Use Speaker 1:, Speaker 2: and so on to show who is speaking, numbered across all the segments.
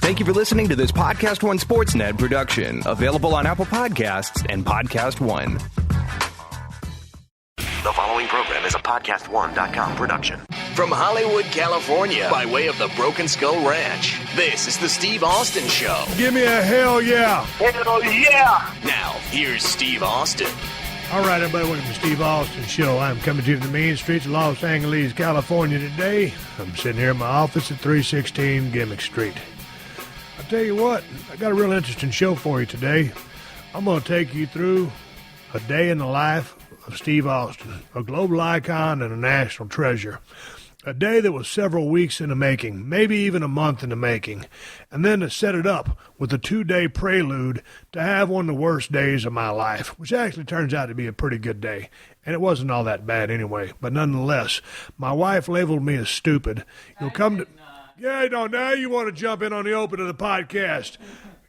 Speaker 1: Thank you for listening to this PodcastOne Sportsnet production, available on Apple Podcasts and PodcastOne.
Speaker 2: The following program is a PodcastOne.com production. From Hollywood, California, by way of the Broken Skull Ranch, this is the Steve Austin Show.
Speaker 3: Give me a hell yeah.
Speaker 2: Hell yeah. Now, here's Steve Austin.
Speaker 3: All right, everybody, welcome to the Steve Austin Show. I'm coming to you from the main streets of Los Angeles, California today. I'm sitting here in my office at 316 Gimmick Street. I'll tell you what, I got a real interesting show for you today. I'm going to take you through a day in the life of Steve Austin, a global icon and a national treasure. A day that was several weeks in the making, maybe even a month in the making, and then to set it up with a 2-day prelude to have one of the worst days of my life, which actually turns out to be a pretty good day. And it wasn't all that bad anyway, but nonetheless, my wife labeled me as stupid. You'll come to... Yeah, no, now you want to jump in on the open of the podcast.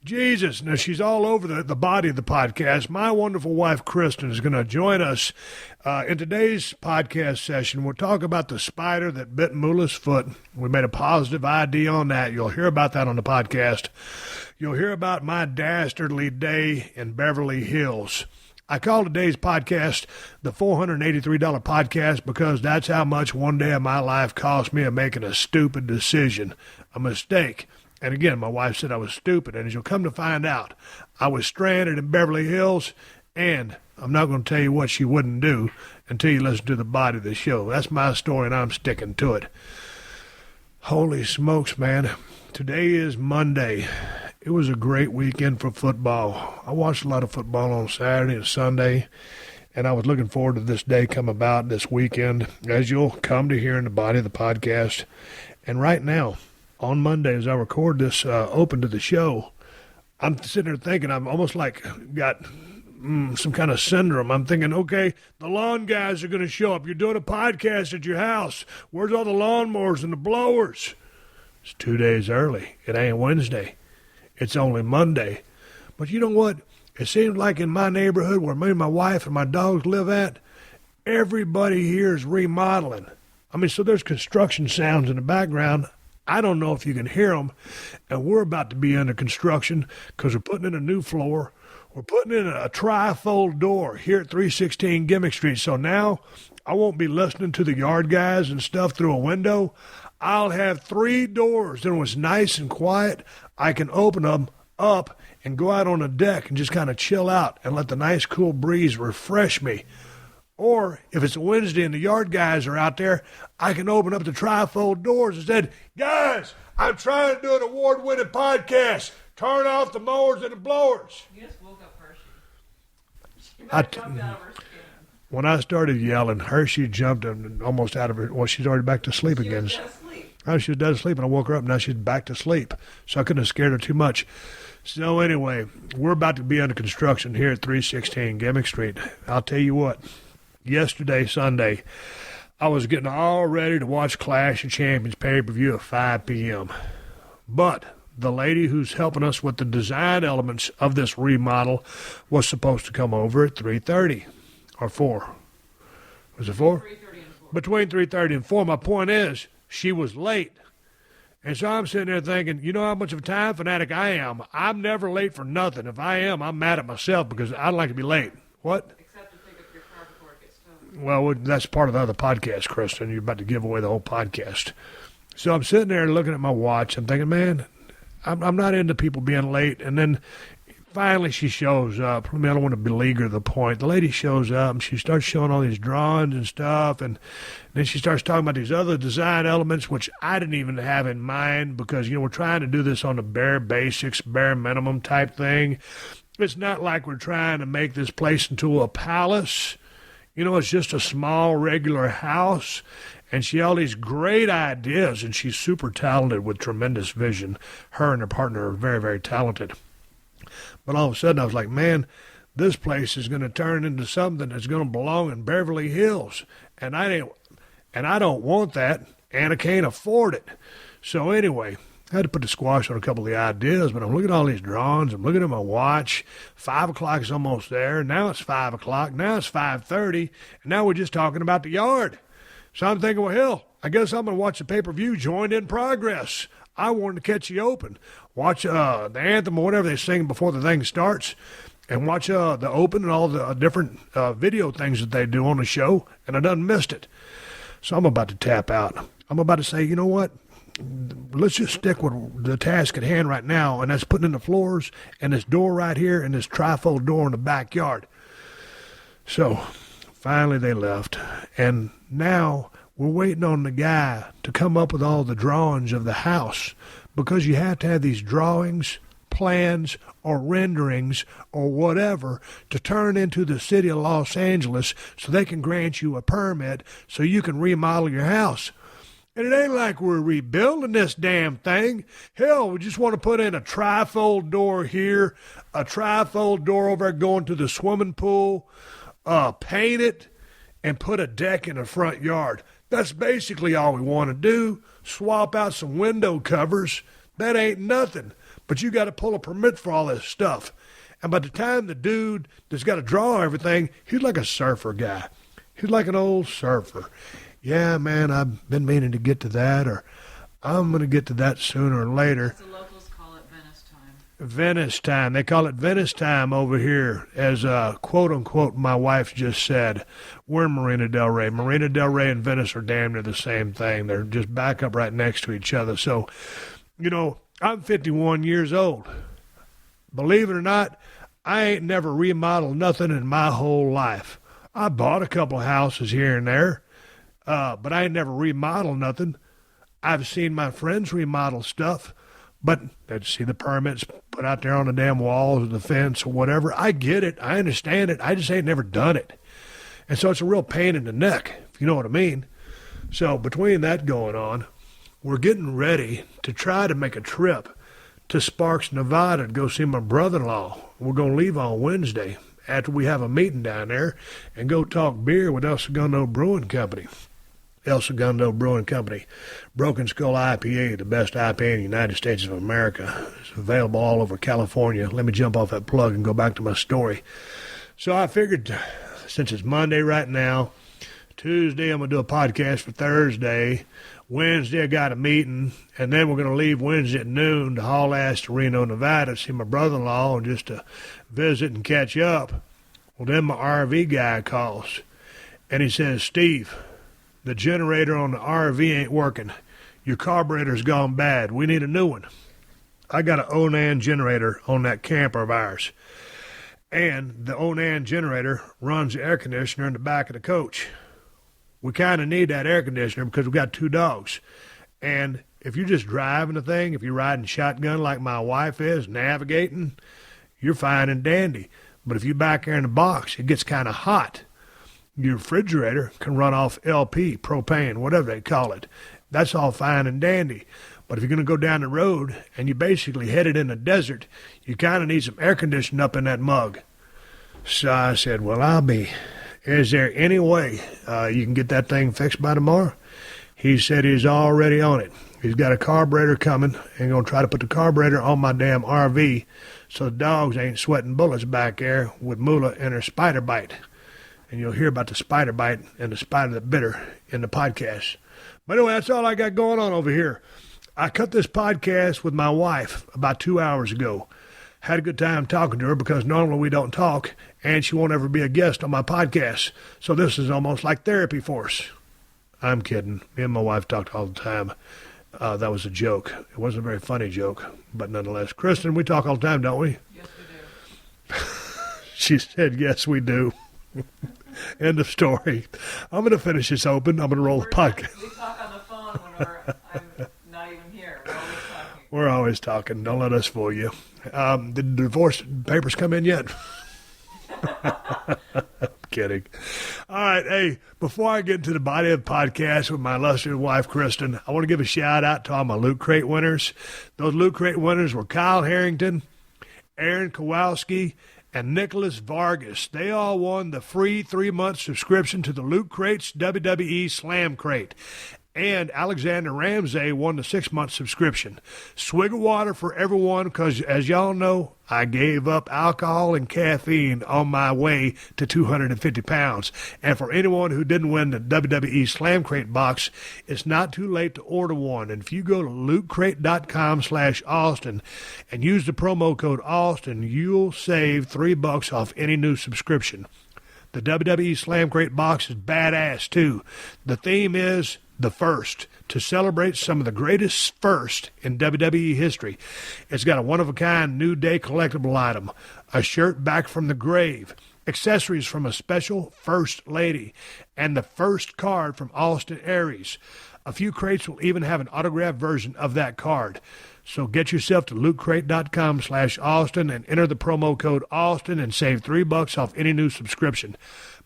Speaker 3: Jesus, now she's all over the body of the podcast. My wonderful wife, Kristin, is going to join us in today's podcast session. We'll talk about the spider that bit Moolah's foot. We made a positive ID on that. You'll hear about that on the podcast. You'll hear about my dastardly day in Beverly Hills. I call today's podcast the $483 podcast because that's how much one day of my life cost me of making a stupid decision, a mistake. And again, my wife said I was stupid, and as you'll come to find out, I was stranded in Beverly Hills, and I'm not going to tell you what she wouldn't do until you listen to the body of the show. That's my story, and I'm sticking to it. Holy smokes, man. Today is Monday. It was a great weekend for football. I watched a lot of football on Saturday and Sunday, and I was looking forward to this day come about this weekend, as you'll come to hear in the body of the podcast. And right now, on Monday, as I record this open to the show, I'm sitting there thinking I'm almost like got some kind of syndrome. I'm thinking, okay, the lawn guys are going to show up. You're doing a podcast at your house. Where's all the lawnmowers and the blowers? It's 2 days early. It ain't Wednesday. It's only Monday. But you know what? It seems like in my neighborhood where me and my wife and my dogs live at, everybody here is remodeling. I mean, so there's construction sounds in the background. I don't know if you can hear them, and we're about to be under construction because we're putting in a new floor. We're putting in a tri-fold door here at 316 Gimmick Street. So now I won't be listening to the yard guys and stuff through a window. I'll have 3 doors. And when it's nice and quiet, I can open them up and go out on the deck and just kind of chill out and let the nice cool breeze refresh me. Or if it's a Wednesday and the yard guys are out there, I can open up the tri-fold doors and say, guys, I'm trying to do an award-winning podcast. Turn off the mowers and the blowers.
Speaker 4: You just woke up Hershey.
Speaker 3: When I started yelling, Hershey jumped almost out of her. Well, she's already back to sleep again.
Speaker 4: She was asleep.
Speaker 3: Oh, she was dead asleep, and I woke her up. Now she's back to sleep. So I couldn't have scared her too much. So anyway, we're about to be under construction here at 316 Gimmick Street. I'll tell you what. Yesterday, Sunday, I was getting all ready to watch Clash of Champions pay-per-view at 5 p.m. But the lady who's helping us with the design elements of this remodel was supposed to come over at 3:30 or 4. Was it 4?
Speaker 4: 3:30 and 4.
Speaker 3: Between 3:30 and 4. My point is, she was late. And so I'm sitting there thinking, you know how much of a time fanatic I am. I'm never late for nothing. If I am, I'm mad at myself because I don't like to be late. What?
Speaker 4: Except to pick up your car before it gets towed.
Speaker 3: Well, that's part of the other podcast, Kristin. You're about to give away the whole podcast. So I'm sitting there looking at my watch. I'm thinking, man, I'm not into people being late. And then finally she shows up. I mean, I don't want to beleaguer the point. The lady shows up, and she starts showing all these drawings and stuff. And then she starts talking about these other design elements, which I didn't even have in mind because, we're trying to do this on the bare basics, bare minimum type thing. It's not like we're trying to make this place into a palace. It's just a small, regular house. And she had all these great ideas, and she's super talented with tremendous vision. Her and her partner are very, very talented. But all of a sudden, I was like, man, this place is going to turn into something that's going to belong in Beverly Hills. And I don't want that, and I can't afford it. So anyway, I had to put the squash on a couple of the ideas, but I'm looking at all these drawings. I'm looking at my watch. 5 o'clock is almost there. Now it's 5 o'clock. Now it's 5:30. And now we're just talking about the yard. So I'm thinking, well, hell, I guess I'm going to watch the pay-per-view joined in progress. I wanted to catch the open. Watch the anthem or whatever they sing before the thing starts, and watch the open and all the different video things that they do on the show, and I done missed it. So I'm about to tap out. I'm about to say, you know what? Let's just stick with the task at hand right now, and that's putting in the floors and this door right here and this trifold door in the backyard. So finally they left, and now we're waiting on the guy to come up with all the drawings of the house, because you have to have these drawings, plans, or renderings, or whatever, to turn into the city of Los Angeles so they can grant you a permit so you can remodel your house. And it ain't like we're rebuilding this damn thing. Hell, we just want to put in a trifold door here, a trifold door over there going to the swimming pool, paint it, and put a deck in the front yard. That's basically all we want to do. Swap out some window covers. That ain't nothing. But you got to pull a permit for all this stuff. And by the time the dude that's got to draw everything, he's like a surfer guy. He's like an old surfer. Yeah, man, I've been meaning to get to that, or I'm going to get to that sooner or later.
Speaker 4: The locals call it Venice time.
Speaker 3: Venice time. They call it Venice time over here, as quote-unquote my wife just said. We're in Marina Del Rey. Marina Del Rey and Venice are damn near the same thing. They're just back up right next to each other. So, you know, I'm 51 years old. Believe it or not, I ain't never remodeled nothing in my whole life. I bought a couple houses here and there, but I ain't never remodeled nothing. I've seen my friends remodel stuff, but they'd see the permits put out there on the damn walls or the fence or whatever. I get it. I understand it. I just ain't never done it. And so it's a real pain in the neck, if you know what I mean. So between that going on, we're getting ready to try to make a trip to Sparks, Nevada to go see my brother-in-law. We're going to leave on Wednesday after we have a meeting down there and go talk beer with El Segundo Brewing Company. El Segundo Brewing Company, Broken Skull IPA, the best IPA in the United States of America. It's available all over California. Let me jump off that plug and go back to my story. So I figured, since it's Monday right now, Tuesday I'm going to do a podcast for Thursday. Wednesday I got a meeting, and then we're going to leave Wednesday at noon to haul ass to Reno, Nevada to see my brother-in-law and just to visit and catch up. Well, then my RV guy calls, and he says, Steve, the generator on the RV ain't working. Your carburetor's gone bad. We need a new one. I got an Onan generator on that camper of ours, and the Onan generator runs the air conditioner in the back of the coach. We kind of need that air conditioner because we've got 2 dogs. And if you're just driving the thing, if you're riding shotgun like my wife is, navigating, you're fine and dandy. But if you're back there in the box, it gets kind of hot. Your refrigerator can run off LP, propane, whatever they call it. That's all fine and dandy. But if you're going to go down the road and you basically headed in the desert, you kind of need some air conditioning up in that mug. So I said, well, is there any way you can get that thing fixed by tomorrow? He said he's already on it. He's got a carburetor coming and going to try to put the carburetor on my damn RV so the dogs ain't sweating bullets back there with Moolah and her spider bite. And you'll hear about the spider bite and the spider that bit her in the podcast. But anyway, that's all I got going on over here. I cut this podcast with my wife about 2 hours ago. Had a good time talking to her because normally we don't talk, and she won't ever be a guest on my podcast. So this is almost like therapy for us. I'm kidding. Me and my wife talked all the time. That was a joke. It wasn't a very funny joke, but nonetheless. Kristin, we talk all the time, don't we?
Speaker 4: Yes, we do.
Speaker 3: She said, yes, we do. End of story. I'm going to finish this open. I'm going to roll the podcast.
Speaker 4: We talk on the phone when I'm not even here. We're always talking.
Speaker 3: We're always talking. Don't let us fool you. Did the divorce papers come in yet? I'm kidding. All right. Hey, before I get into the body of the podcast with my illustrious wife, Kristin, I want to give a shout out to all my Loot Crate winners. Those Loot Crate winners were Kyle Harrington, Aaron Kowalski, and Nicholas Vargas. They all won the free 3-month subscription to the Loot Crate's WWE Slam Crate. And Alexander Ramsey won the 6-month subscription. Swig of water for everyone, because as y'all know, I gave up alcohol and caffeine on my way to 250 pounds. And for anyone who didn't win the WWE Slam Crate box, it's not too late to order one. And if you go to lootcrate.com/Austin and use the promo code Austin, you'll save $3 off any new subscription. The WWE Slam Crate box is badass, too. The theme is the first, to celebrate some of the greatest first in WWE history. It's got a one-of-a-kind New Day collectible item, a shirt back from the grave, accessories from a special First Lady, and the first card from Austin Aries. A few crates will even have an autographed version of that card. So get yourself to lootcrate.com/Austin and enter the promo code Austin and save $3 off any new subscription.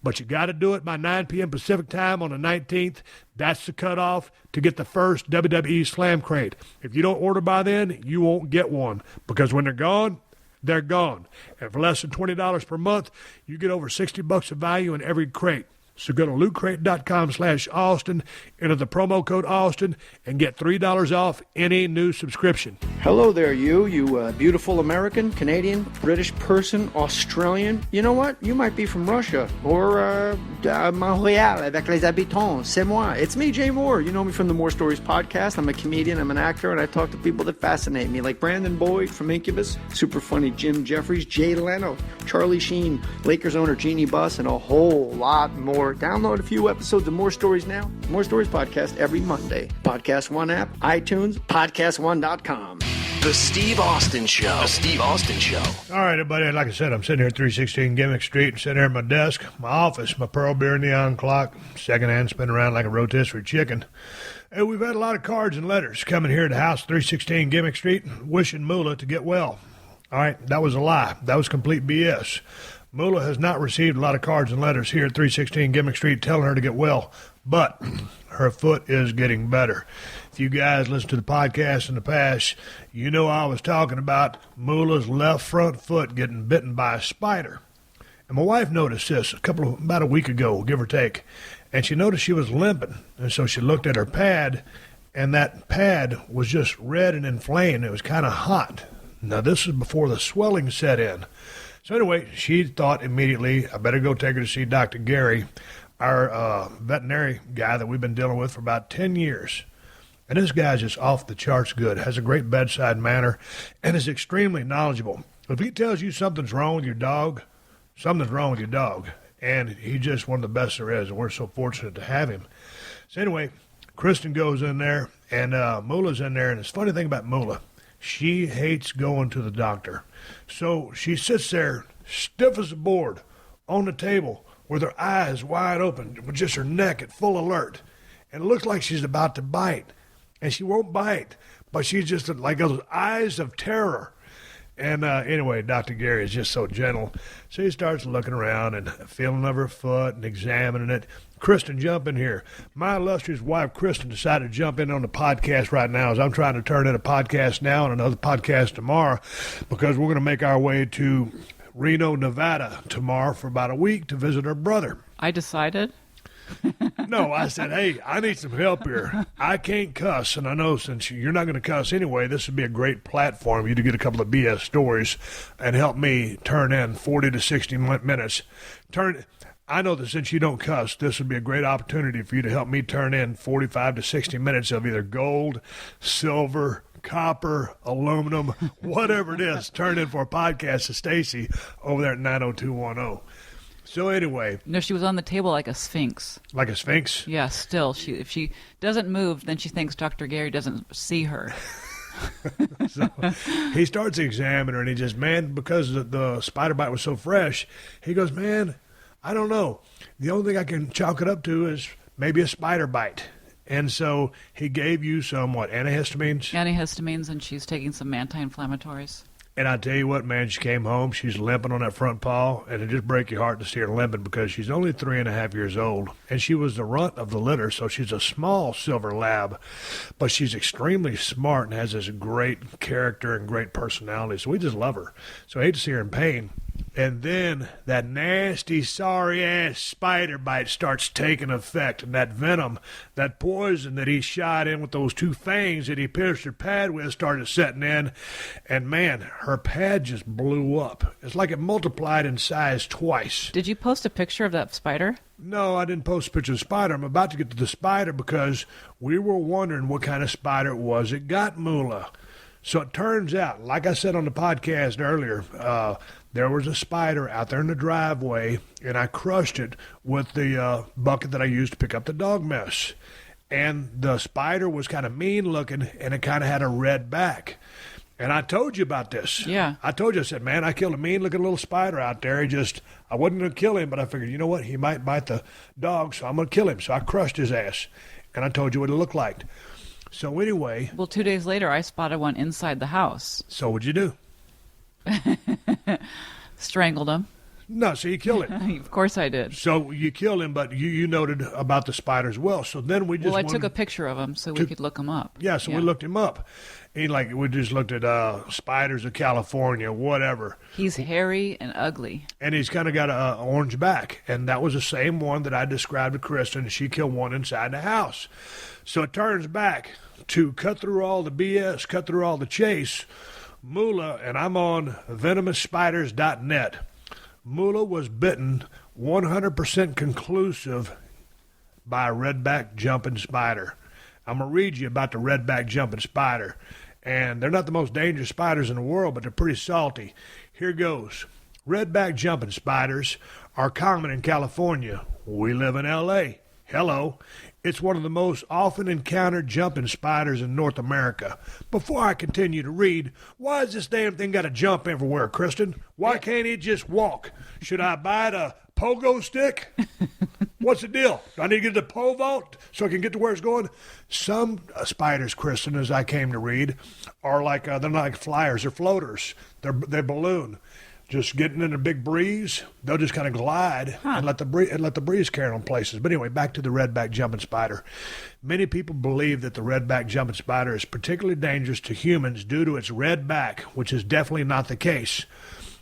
Speaker 3: But you got to do it by 9 p.m. Pacific time on the 19th. That's the cutoff to get the first WWE Slam Crate. If you don't order by then, you won't get one, because when they're gone, they're gone. And for less than $20 per month, you get over $60 of value in every crate. So go to lootcrate.com/Austin, enter the promo code Austin, and get $3 off any new subscription.
Speaker 5: Hello there, you beautiful American, Canadian, British person, Australian. You know what? You might be from Russia or Montreal avec les habitants. C'est moi. It's me, Jay Moore. You know me from the More Stories podcast. I'm a comedian, I'm an actor, and I talk to people that fascinate me, like Brandon Boyd from Incubus, super funny Jim Jeffries, Jay Leno, Charlie Sheen, Lakers owner Jeannie Buss, and a whole lot more. Download a few episodes of More Stories now. More Stories podcast every Monday. Podcast One app, iTunes, PodcastOne.com.
Speaker 2: The Steve Austin Show. The Steve Austin Show.
Speaker 3: All right, everybody. Like I said, I'm sitting here at 316 Gimmick Street, sitting here at my desk, my office, my Pearl Beer Neon clock, secondhand spinning around like a rotisserie chicken. And we've had a lot of cards and letters coming here to house 316 Gimmick Street, wishing Moolah to get well. All right, that was a lie. That was complete BS. Moolah has not received a lot of cards and letters here at 316 Gimmick Street telling her to get well, but her foot is getting better. If you guys listen to the podcast in the past, you know I was talking about Moolah's left front foot getting bitten by a spider. And my wife noticed this about a week ago, give or take, and she noticed she was limping. And so she looked at her pad, and that pad was just red and inflamed. It was kind of hot. Now, this is before the swelling set in. So anyway, she thought immediately, I better go take her to see Dr. Gary, our veterinary guy that we've been dealing with for about 10 years. And this guy's just off the charts good, has a great bedside manner, and is extremely knowledgeable. If he tells you something's wrong with your dog, something's wrong with your dog. And he's just one of the best there is, and we're so fortunate to have him. So anyway, Kristin goes in there, and Moolah's in there, and the funny thing about Moolah, she hates going to the doctor. So she sits there stiff as a board on the table with her eyes wide open, with just her neck at full alert. And it looks like she's about to bite. And she won't bite, but she's just like those eyes of terror. And anyway, Dr. Gary is just so gentle. So he starts looking around and feeling of her foot and examining it. Kristin, jump in here. My illustrious wife, Kristin, decided to jump in on the podcast right now as I'm trying to turn in a podcast now and another podcast tomorrow, because we're going to make our way to Reno, Nevada tomorrow for about a week to visit her brother.
Speaker 4: I decided.
Speaker 3: No, I said, hey, I need some help here. I can't cuss, and I know since you're not going to cuss anyway, this would be a great platform for you to get a couple of BS stories and help me turn in 40 to 60 minutes. I know that since you don't cuss, this would be a great opportunity for you to help me turn in 45 to 60 minutes of either gold, silver, copper, aluminum, whatever it is. Turn in for a podcast to Stacy over there at 90210. So anyway.
Speaker 4: No, she was on the table like a sphinx.
Speaker 3: Like a sphinx?
Speaker 4: Yeah, still. If she doesn't move, then she thinks Dr. Gary doesn't see her.
Speaker 3: So he starts examining her, and he just, man, because the spider bite was so fresh, he goes, man, I don't know. The only thing I can chalk it up to is maybe a spider bite. And so he gave you some, antihistamines?
Speaker 4: Antihistamines, and she's taking some anti-inflammatories.
Speaker 3: And I tell you what, man, she came home, she's limping on that front paw, and it just break your heart to see her limping because she's only 3.5 years old. And she was the runt of the litter, so she's a small silver lab, but she's extremely smart and has this great character and great personality. So we just love her. So I hate to see her in pain. And then that nasty, sorry-ass spider bite starts taking effect. And that venom, that poison that he shot in with those 2 fangs that he pierced her pad with started setting in. And, man, her pad just blew up. It's like it multiplied in size twice.
Speaker 4: Did you post a picture of that spider?
Speaker 3: No, I didn't post a picture of the spider. I'm about to get to the spider because we were wondering what kind of spider it was that got Moolah. So it turns out, like I said on the podcast earlier, there was a spider out there in the driveway, and I crushed it with the bucket that I used to pick up the dog mess. And the spider was kind of mean-looking, and it kind of had a red back. And I told you about this.
Speaker 4: Yeah.
Speaker 3: I told you, I said, man, I killed a mean-looking little spider out there. I wasn't going to kill him, but I figured, you know what, he might bite the dog, so I'm going to kill him. So I crushed his ass, and I told you what it looked like. So anyway.
Speaker 4: Well, 2 days later, I spotted one inside the house.
Speaker 3: So what'd you do?
Speaker 4: Strangled him.
Speaker 3: No, so you killed him.
Speaker 4: Of course I did.
Speaker 3: So you killed him, but you noted about the spider as well. So then we just
Speaker 4: I took a picture of him so we could look him up.
Speaker 3: Yeah, so we looked him up. We just looked at spiders of California, whatever.
Speaker 4: He's hairy and ugly.
Speaker 3: And he's kind of got an orange back. And that was the same one that I described to Kristin. She killed one inside the house. So it turns back to cut through all the BS, cut through all the chase. Moolah, and I'm on venomouspiders.net. Moolah was bitten 100% conclusive by a redback jumping spider. I'm going to read you about the redback jumping spider. And they're not the most dangerous spiders in the world, but they're pretty salty. Here goes. Redback jumping spiders are common in California. We live in L.A. Hello. It's one of the most often encountered jumping spiders in North America. Before I continue to read, why has this damn thing got to jump everywhere, Kristin? Why can't it just walk? Should I buy it a pogo stick? What's the deal? Do I need to get the pole vault so I can get to where it's going? Some spiders, Kristin, as I came to read, are like, they're not like flyers, they're floaters. They're balloon. Just getting in a big breeze, they'll just kind of glide and let the breeze carry them places. But anyway, back to the redback jumping spider. Many people believe that the redback jumping spider is particularly dangerous to humans due to its red back, which is definitely not the case.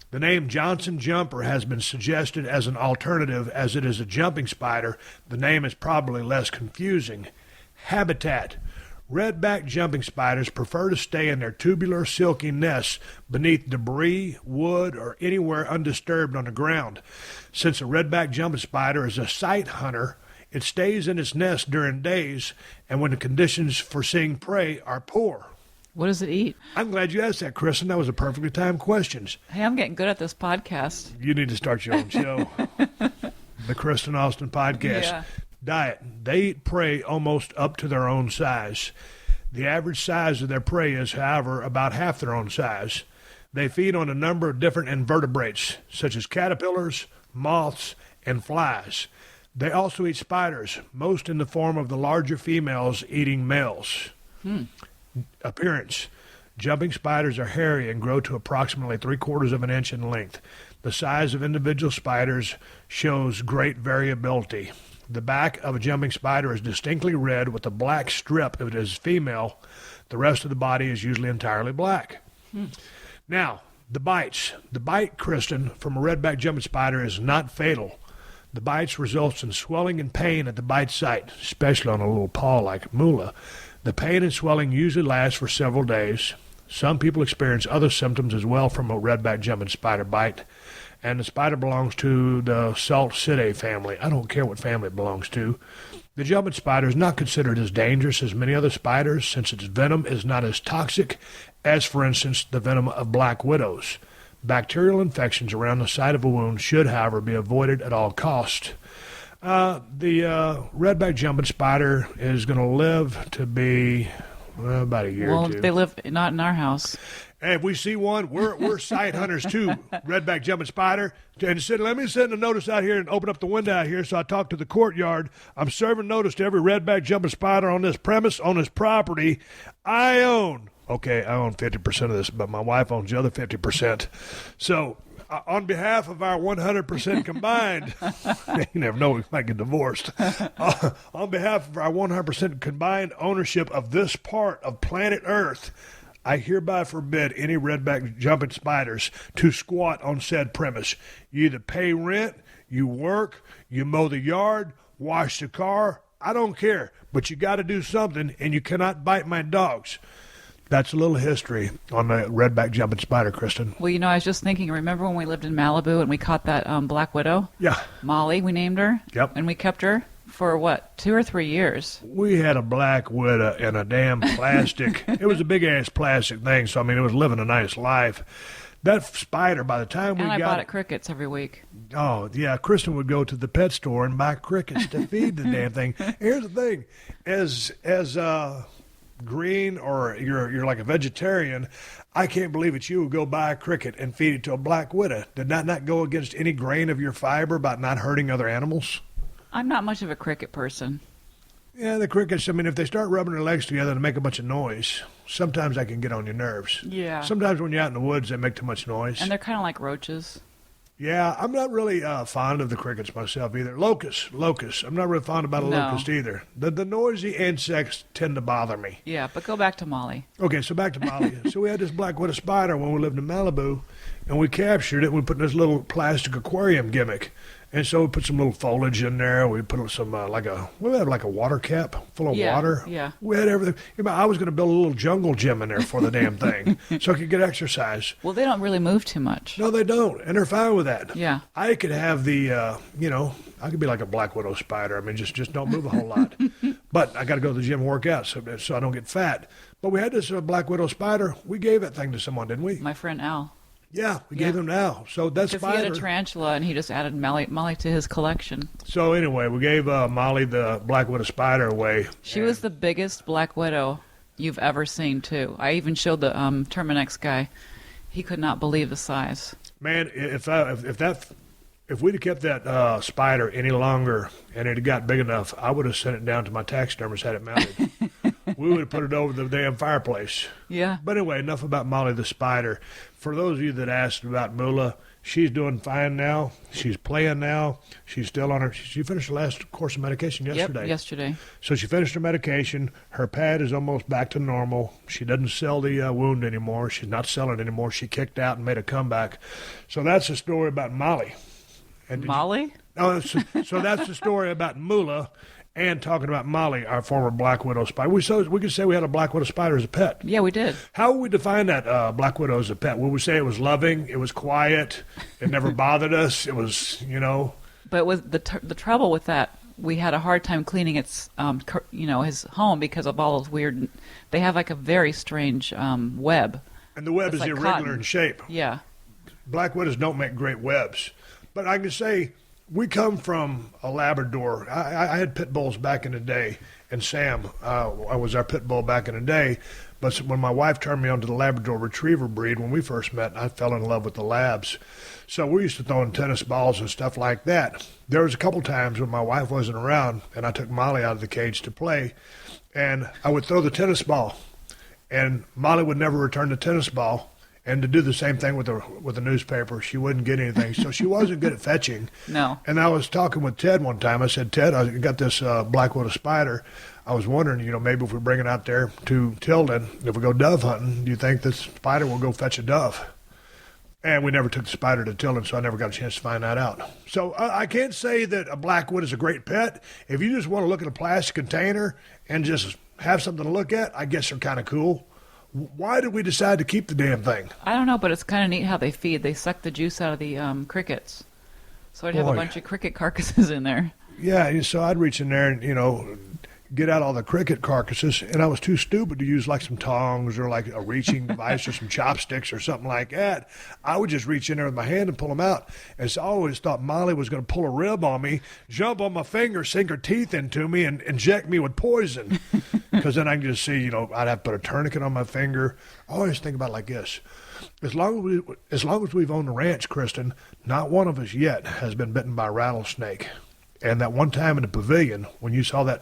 Speaker 3: The name Johnson jumper has been suggested as an alternative, as it is a jumping spider. The name is probably less confusing. Habitat. Redback jumping spiders prefer to stay in their tubular, silky nests beneath debris, wood, or anywhere undisturbed on the ground. Since a redback jumping spider is a sight hunter, it stays in its nest during days and when the conditions for seeing prey are poor.
Speaker 4: What does it eat?
Speaker 3: I'm glad you asked that, Kristin. That was a perfectly timed question.
Speaker 4: Hey, I'm getting good at this podcast.
Speaker 3: You need to start your own show. The Kristin Austin Podcast.
Speaker 4: Yeah.
Speaker 3: Diet. They eat prey almost up to their own size. The average size of their prey is, however, about half their own size. They feed on a number of different invertebrates, such as caterpillars, moths, and flies. They also eat spiders, most in the form of the larger females eating males. Appearance. Jumping spiders are hairy and grow to approximately 3/4 of an inch in length. The size of individual spiders shows great variability. The back of a jumping spider is distinctly red with a black strip if it is female. The rest of the body is usually entirely black. Now, the bites. The bite, Kristin, from a redback jumping spider is not fatal. The bites results in swelling and pain at the bite site, especially on a little paw like Moolah. The pain and swelling usually lasts for several days. Some people experience other symptoms as well from a redback jumping spider bite. And the spider belongs to the Salticidae family. I don't care what family it belongs to. The jumping spider is not considered as dangerous as many other spiders since its venom is not as toxic as, for instance, the venom of black widows. Bacterial infections around the site of a wound should, however, be avoided at all costs. The redback jumping spider is going to live to be about a year or two.
Speaker 4: Well, they live not in our house.
Speaker 3: Hey, if we see one, we're sight hunters too, redback jumping spider. And said, let me send a notice out here and open up the window out here. So I talked to the courtyard. I'm serving notice to every redback jumping spider on this premise, on this property. I own 50% of this, but my wife owns the other 50%. So on behalf of our 100% combined, you never know, we might get divorced. On behalf of our 100% combined ownership of this part of planet Earth, I hereby forbid any redback jumping spiders to squat on said premise. You either pay rent, you work, you mow the yard, wash the car. I don't care, but you got to do something, and you cannot bite my dogs. That's a little history on the redback jumping spider, Kristen.
Speaker 4: Well, I was just thinking, remember when we lived in Malibu and we caught that black widow?
Speaker 3: Yeah.
Speaker 4: Molly, we named her.
Speaker 3: Yep.
Speaker 4: And we kept her for, 2 or 3 years?
Speaker 3: We had a black widow in a damn plastic. It was a big-ass plastic thing, so, it was living a nice life. That spider, by the time we got
Speaker 4: And I bought it crickets every week.
Speaker 3: Oh, yeah. Kristen would go to the pet store and buy crickets to feed the damn thing. Here's the thing. As green or you're like a vegetarian, I can't believe that you would go buy a cricket and feed it to a black widow. Did that not go against any grain of your fiber about not hurting other animals?
Speaker 4: I'm not much of a cricket person.
Speaker 3: Yeah, the crickets, if they start rubbing their legs together and make a bunch of noise, sometimes I can get on your nerves.
Speaker 4: Yeah.
Speaker 3: Sometimes when you're out in the woods, they make too much noise.
Speaker 4: And they're kind of like roaches.
Speaker 3: Yeah, I'm not really fond of the crickets myself either. Locusts. I'm not really fond about a locust either. The noisy insects tend to bother me.
Speaker 4: Yeah, but go back to Molly.
Speaker 3: Okay, so back to Molly. So we had this black widow spider when we lived in Malibu, and we captured it. And we put in this little plastic aquarium gimmick. And so we put some little foliage in there. We put some, we had like a water cap full of water.
Speaker 4: Yeah.
Speaker 3: We had everything. I was going to build a little jungle gym in there for the damn thing so I could get exercise.
Speaker 4: Well, they don't really move too much.
Speaker 3: No, they don't. And they're fine with that.
Speaker 4: Yeah.
Speaker 3: I could have the, I could be like a black widow spider. Just don't move a whole lot. But I got to go to the gym and work out so I don't get fat. But we had this black widow spider. We gave that thing to someone, didn't we?
Speaker 4: My friend Al.
Speaker 3: Yeah, we gave him to Al. So that's
Speaker 4: spider. He had a tarantula, and he just added Molly to his collection.
Speaker 3: So anyway, we gave Molly the black widow spider away.
Speaker 4: She was the biggest black widow you've ever seen, too. I even showed the Terminex guy. He could not believe the size. Man,
Speaker 3: if we'd have kept that spider any longer and it had got big enough, I would have sent it down to my taxidermist, had it mounted. We would have put it over the damn fireplace.
Speaker 4: Yeah.
Speaker 3: But anyway, enough about Molly the spider. For those of you that asked about Moolah, she's doing fine now. She's playing now. She's still on she finished the last course of medication yesterday.
Speaker 4: Yep, yesterday.
Speaker 3: So she finished her medication. Her pad is almost back to normal. She doesn't sell the wound anymore. She's not selling anymore. She kicked out and made a comeback. So that's the story about Molly. And
Speaker 4: Molly?
Speaker 3: So that's the story about Moolah. And talking about Molly, our former black widow spider. We could say we had a black widow spider as a pet.
Speaker 4: Yeah, we did.
Speaker 3: How would we define that black widow as a pet? Would we say it was loving, it was quiet, it never bothered us, it was,
Speaker 4: But with the trouble with that, we had a hard time cleaning its, his home because of all those weird. They have like a very strange web.
Speaker 3: And the web is like irregular cotton in shape.
Speaker 4: Yeah.
Speaker 3: Black widows don't make great webs, but I can say. We come from a Labrador. I had pit bulls back in the day, and Sam was our pit bull back in the day. But when my wife turned me on to the Labrador Retriever breed, when we first met, I fell in love with the Labs. So we used to throw in tennis balls and stuff like that. There was a couple times when my wife wasn't around, and I took Molly out of the cage to play, and I would throw the tennis ball, and Molly would never return the tennis ball. And to do the same thing with the newspaper, she wouldn't get anything. So she wasn't good at fetching.
Speaker 4: No.
Speaker 3: And I was talking with Ted one time. I said, Ted, I got this black widow spider. I was wondering, maybe if we bring it out there to Tilden, if we go dove hunting, do you think this spider will go fetch a dove? And we never took the spider to Tilden, so I never got a chance to find that out. So I can't say that a black widow is a great pet. If you just want to look at a plastic container and just have something to look at, I guess they're kind of cool. Why did we decide to keep the damn thing?
Speaker 4: I don't know, but it's kind of neat how they feed. They suck the juice out of the crickets. So I'd have a bunch of cricket carcasses in there.
Speaker 3: Yeah, so I'd reach in there and, get out all the cricket carcasses, and I was too stupid to use like some tongs or like a reaching device or some chopsticks or something like that. I would just reach in there with my hand and pull them out. And so I always thought Molly was going to pull a rib on me, jump on my finger, sink her teeth into me, and inject me with poison. Because then I can just see, I'd have to put a tourniquet on my finger. I always think about it like this. As long as we've owned the ranch, Kristen, not one of us yet has been bitten by a rattlesnake. And that one time in the pavilion, when you saw that,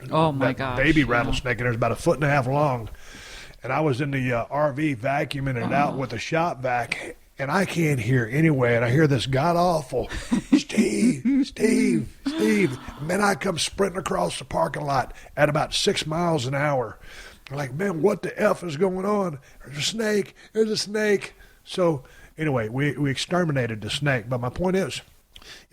Speaker 3: baby rattlesnake, and it was about 1.5 feet long, and I was in the RV vacuuming it out with a shop vac, and I can't hear anyway, and I hear this god-awful, Steve. And then I come sprinting across the parking lot at about 6 miles an hour. They're like, man, what the F is going on? There's a snake. There's a snake. So anyway, we exterminated the snake. But my point is,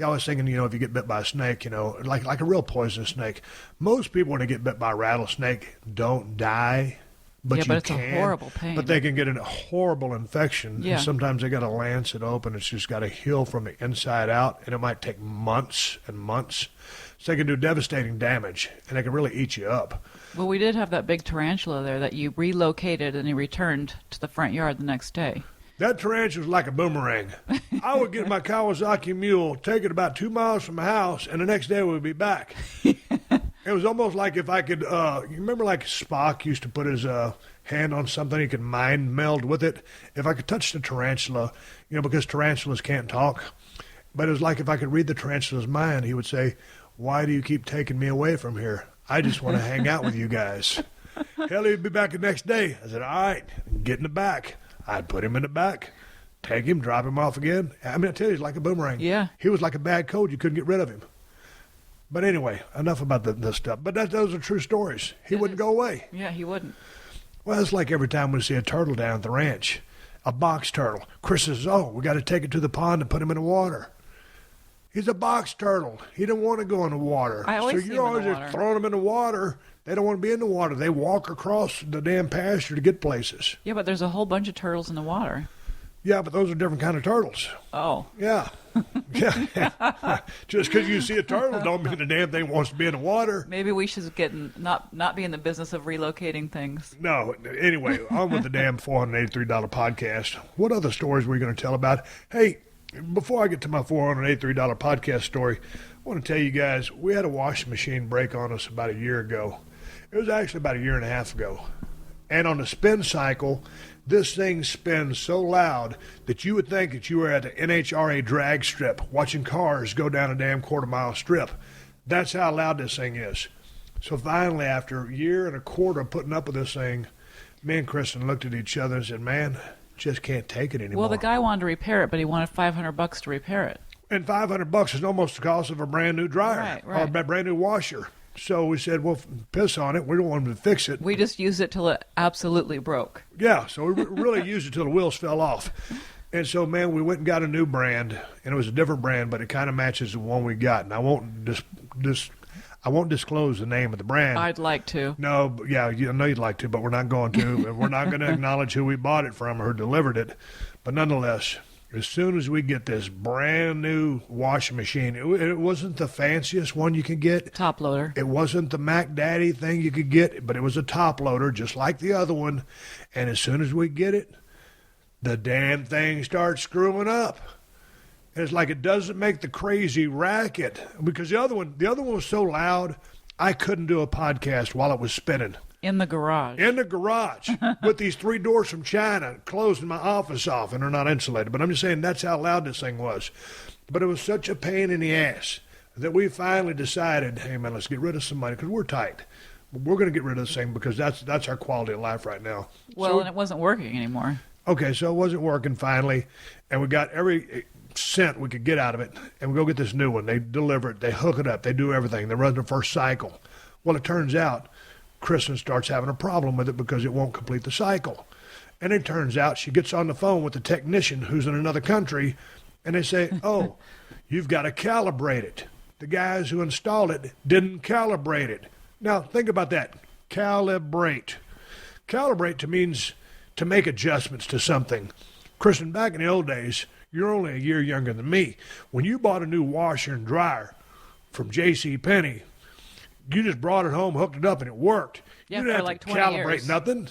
Speaker 3: I was thinking, if you get bit by a snake, like a real poisonous snake, most people when they get bit by a rattlesnake don't die. But
Speaker 4: it's a horrible pain.
Speaker 3: But they can get a horrible infection.
Speaker 4: Yeah.
Speaker 3: And sometimes they got to lance it open. It's just got to heal from the inside out, and it might take months and months. So they can do devastating damage, and they can really eat you up.
Speaker 4: Well, we did have that big tarantula there that you relocated, and he returned to the front yard the next day.
Speaker 3: That tarantula was like a boomerang. I would get my Kawasaki mule, take it about 2 miles from my house, and the next day we'd be back. It was almost like if I could, you remember like Spock used to put his hand on something, he could mind meld with it. If I could touch the tarantula, because tarantulas can't talk, but it was like if I could read the tarantula's mind, he would say, why do you keep taking me away from here? I just want to hang out with you guys. Hell, he'd be back the next day. I said, all right, get in the back. I'd put him in the back, take him, drop him off again. I mean, I tell you, he's like a boomerang.
Speaker 4: Yeah.
Speaker 3: He was like a bad cold. You couldn't get rid of him. But anyway, enough about this stuff. But those are true stories. He wouldn't go away.
Speaker 4: Yeah, he wouldn't.
Speaker 3: Well, it's like every time we see a turtle down at the ranch, a box turtle. Chris says, we got to take it to the pond and put him in the water. He's a box turtle. He didn't want to go in the water.
Speaker 4: I always see him
Speaker 3: you're
Speaker 4: in the
Speaker 3: always
Speaker 4: water.
Speaker 3: just throwing them in the water. They don't want to be in the water. They walk across the damn pasture to get places.
Speaker 4: Yeah, but there's a whole bunch of turtles in the water.
Speaker 3: Yeah, but those are different kind of turtles.
Speaker 4: Oh.
Speaker 3: Yeah. Yeah. Just because you see a turtle don't mean the damn thing wants to be in the water.
Speaker 4: Maybe we should not be in the business of relocating things.
Speaker 3: No. Anyway, on with the damn $483 podcast. What other stories were you going to tell about? Hey, before I get to my $483 podcast story, I want to tell you guys, we had a washing machine break on us about a year ago. It was actually about a year and a half ago. And on the spin cycle, this thing spins so loud that you would think that you were at the NHRA drag strip watching cars go down a damn quarter-mile strip. That's how loud this thing is. So finally, after a year and a quarter of putting up with this thing, me and Kristin looked at each other and said, man, just can't take it anymore.
Speaker 4: Well, the guy wanted to repair it, but he wanted $500 to repair it.
Speaker 3: And $500 is almost the cost of a brand new dryer or a brand new washer. So we said, well, piss on it. We don't want him to fix it.
Speaker 4: We just used it till it absolutely broke.
Speaker 3: Yeah, so we really used it till the wheels fell off. And so, man, we went and got a new brand, and it was a different brand, but it kind of matches the one we got. And I won't disclose the name of the brand.
Speaker 4: I'd like to.
Speaker 3: No, yeah, I know you'd like to, but we're not going to. And we're not going to acknowledge who we bought it from or who delivered it. But nonetheless, as soon as we get this brand new washing machine, it wasn't the fanciest one you could get.
Speaker 4: Top loader.
Speaker 3: It wasn't the Mac Daddy thing you could get, but it was a top loader, just like the other one. And as soon as we get it, the damn thing starts screwing up. And it's like it doesn't make the crazy racket because the other one was so loud, I couldn't do a podcast while it was spinning.
Speaker 4: In the garage.
Speaker 3: In the garage with these 3 doors from China closing my office off, and they're not insulated. But I'm just saying that's how loud this thing was. But it was such a pain in the ass that we finally decided, hey, man, let's get rid of some money because we're tight. We're going to get rid of this thing because that's our quality of life right now.
Speaker 4: Well, and it wasn't working anymore.
Speaker 3: Okay, so it wasn't working finally, and we got every cent we could get out of it, and we go get this new one. They deliver it. They hook it up. They do everything. They run the first cycle. Well, it turns out Kristin starts having a problem with it because it won't complete the cycle. And it turns out she gets on the phone with the technician who's in another country, and they say, oh, you've got to calibrate it. The guys who installed it didn't calibrate it. Now, think about that. Calibrate. Calibrate means to make adjustments to something. Kristin, back in the old days, you're only a year younger than me. When you bought a new washer and dryer from JCPenney, you just brought it home, hooked it up, and it worked.
Speaker 4: Yeah,
Speaker 3: you didn't
Speaker 4: for
Speaker 3: have
Speaker 4: like
Speaker 3: to
Speaker 4: 20
Speaker 3: calibrate
Speaker 4: years.
Speaker 3: nothing.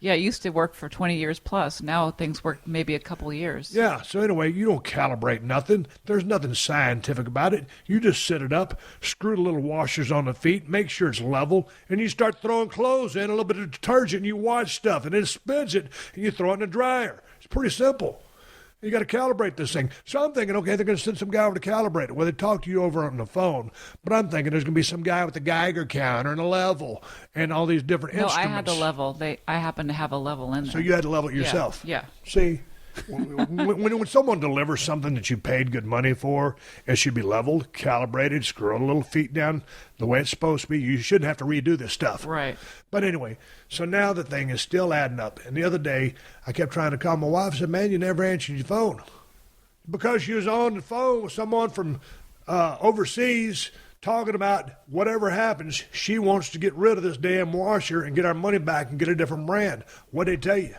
Speaker 4: Yeah, it used to work for 20 years plus. Now things work maybe a couple years.
Speaker 3: Yeah, so anyway, you don't calibrate nothing. There's nothing scientific about it. You just set it up, screw the little washers on the feet, make sure it's level, and you start throwing clothes in, a little bit of detergent, and you wash stuff, and it spins it, and you throw it in the dryer. It's pretty simple. You got to calibrate this thing. So I'm thinking, okay, they're going to send some guy over to calibrate it. Well, they talk to you over on the phone. But I'm thinking there's going to be some guy with a Geiger counter and a level and all these different instruments.
Speaker 4: No, I had the level. I happened to have a level in there.
Speaker 3: So you had to level it yourself.
Speaker 4: Yeah.
Speaker 3: See, when someone delivers something that you paid good money for, it should be leveled, calibrated, scroll the little feet down the way it's supposed to be. You shouldn't have to redo this stuff.
Speaker 4: Right.
Speaker 3: But anyway, so now the thing is still adding up. And the other day, I kept trying to call my wife. I said, man, you never answered your phone. Because she was on the phone with someone from overseas talking about whatever happens, she wants to get rid of this damn washer and get our money back and get a different brand. What'd they tell you?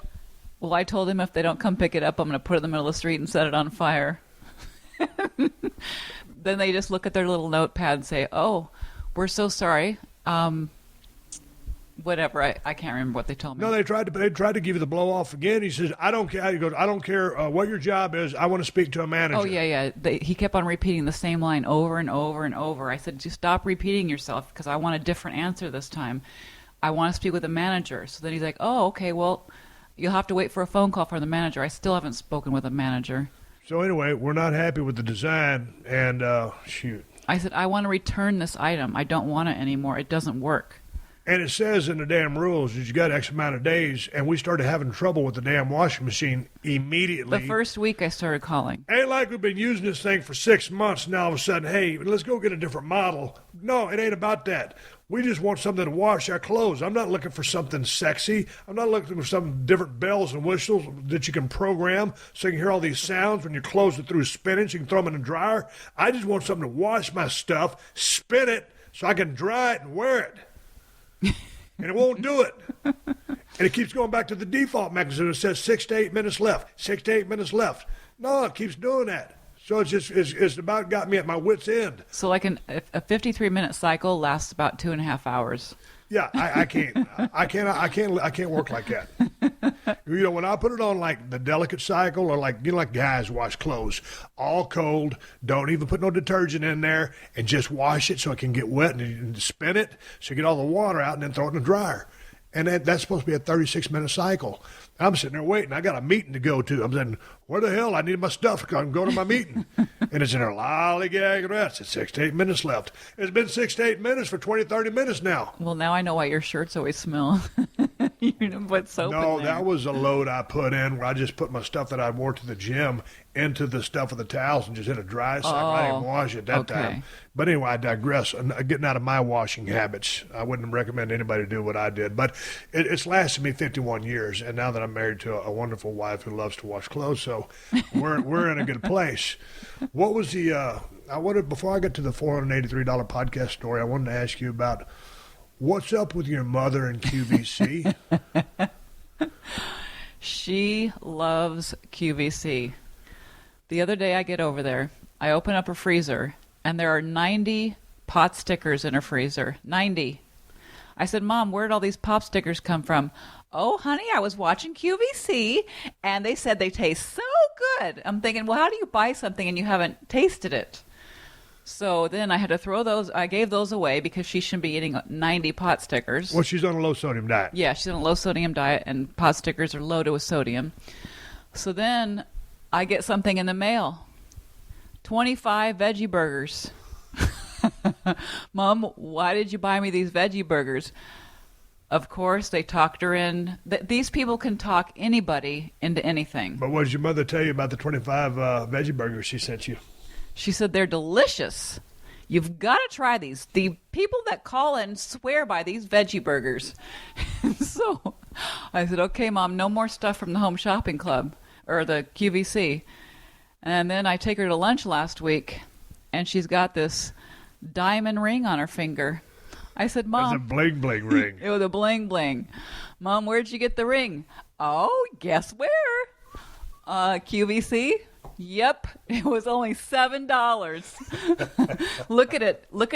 Speaker 4: Well, I told him if they don't come pick it up, I'm going to put it in the middle of the street and set it on fire. Then they just look at their little notepad and say, oh, we're so sorry. Whatever. I can't remember what they told me.
Speaker 3: No, they tried to give you the blow off again. He says, I don't care. He goes, I don't care what your job is. I want to speak to a manager.
Speaker 4: Oh, yeah. He kept on repeating the same line over and over and over. I said, just stop repeating yourself because I want a different answer this time. I want to speak with a manager. So then he's like, oh, okay, well, you'll have to wait for a phone call from the manager. I still haven't spoken with a manager.
Speaker 3: So anyway, we're not happy with the design, and shoot.
Speaker 4: I said, I want to return this item. I don't want it anymore. It doesn't work.
Speaker 3: And it says in the damn rules that you got X amount of days, and we started having trouble with the damn washing machine immediately.
Speaker 4: The first week I started calling.
Speaker 3: Ain't like we've been using this thing for 6 months, and all of a sudden, hey, let's go get a different model. No, it ain't about that. We just want something to wash our clothes. I'm not looking for something sexy. I'm not looking for some different bells and whistles that you can program so you can hear all these sounds when your clothes are through spinning so you can throw them in the dryer. I just want something to wash my stuff, spin it, so I can dry it and wear it. And it won't do it. And it keeps going back to the default mechanism. It says 6 to 8 minutes left, 6 to 8 minutes left. No, it keeps doing that. So it's about got me at my wit's end.
Speaker 4: So like a 53-minute cycle lasts about 2.5 hours.
Speaker 3: Yeah, I can't work like that. You know, when I put it on like the delicate cycle, or like, you know, like guys wash clothes, all cold, don't even put no detergent in there, and just wash it so it can get wet and spin it so you get all the water out and then throw it in the dryer. And that's supposed to be a 36-minute cycle. I'm sitting there waiting. I got a meeting to go to. I'm saying, where the hell? I need my stuff to go to my meeting. And it's in there lollygagging rest. It's 6 to 8 minutes left. It's been 6 to 8 minutes for 20, 30 minutes now.
Speaker 4: Well, now I know why your shirts always smell. You didn't put soap in there.
Speaker 3: That was a load I put in where I just put my stuff that I wore to the gym into the stuff with the towels and just hit a dry cycle. I didn't wash it that time. But anyway, I digress. Getting out of my washing habits, I wouldn't recommend anybody do what I did. But it's lasted me 51 years, and now that I'm married to a wonderful wife who loves to wash clothes, so we're in a good place. What was before I get to the $483 podcast story, I wanted to ask you about what's up with your mother and QVC.
Speaker 4: She loves QVC. The other day I get over there, I open up her freezer, and there are 90 pot stickers in her freezer. 90. I said, Mom, where did all these pop stickers come from? Oh, honey, I was watching QVC, and they said they taste so good. I'm thinking, well, how do you buy something and you haven't tasted it? So then I had to throw those. I gave those away because she shouldn't be eating 90 pot stickers.
Speaker 3: Well, she's on a low-sodium diet.
Speaker 4: Yeah, she's on a low-sodium diet, and pot stickers are loaded with sodium. So then I get something in the mail. 25 veggie burgers. Mom, why did you buy me these veggie burgers? Of course, they talked her in. These people can talk anybody into anything.
Speaker 3: But what did your mother tell you about the 25 veggie burgers she sent you?
Speaker 4: She said they're delicious. You've got to try these. The people that call in swear by these veggie burgers. So I said, okay, Mom, no more stuff from the Home Shopping Club or the QVC. And then I take her to lunch last week, and she's got this diamond ring on her finger. I said, Mom.
Speaker 3: It's a bling-bling ring.
Speaker 4: It was a bling-bling. Mom, where'd you get the ring? Oh, guess where? QVC? Yep, it was only $7. Look at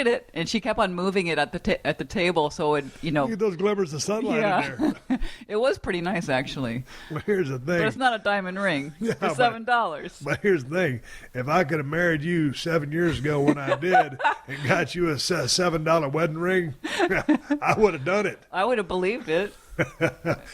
Speaker 4: it. And she kept on moving it at the table so it,
Speaker 3: You get those glimmers of sunlight in there.
Speaker 4: It was pretty nice, actually.
Speaker 3: Well, here's the thing.
Speaker 4: But it's not a diamond ring for $7.
Speaker 3: But here's the thing. If I could have married you 7 years ago when I did and got you a $7 wedding ring, I would have done it.
Speaker 4: I would have believed it.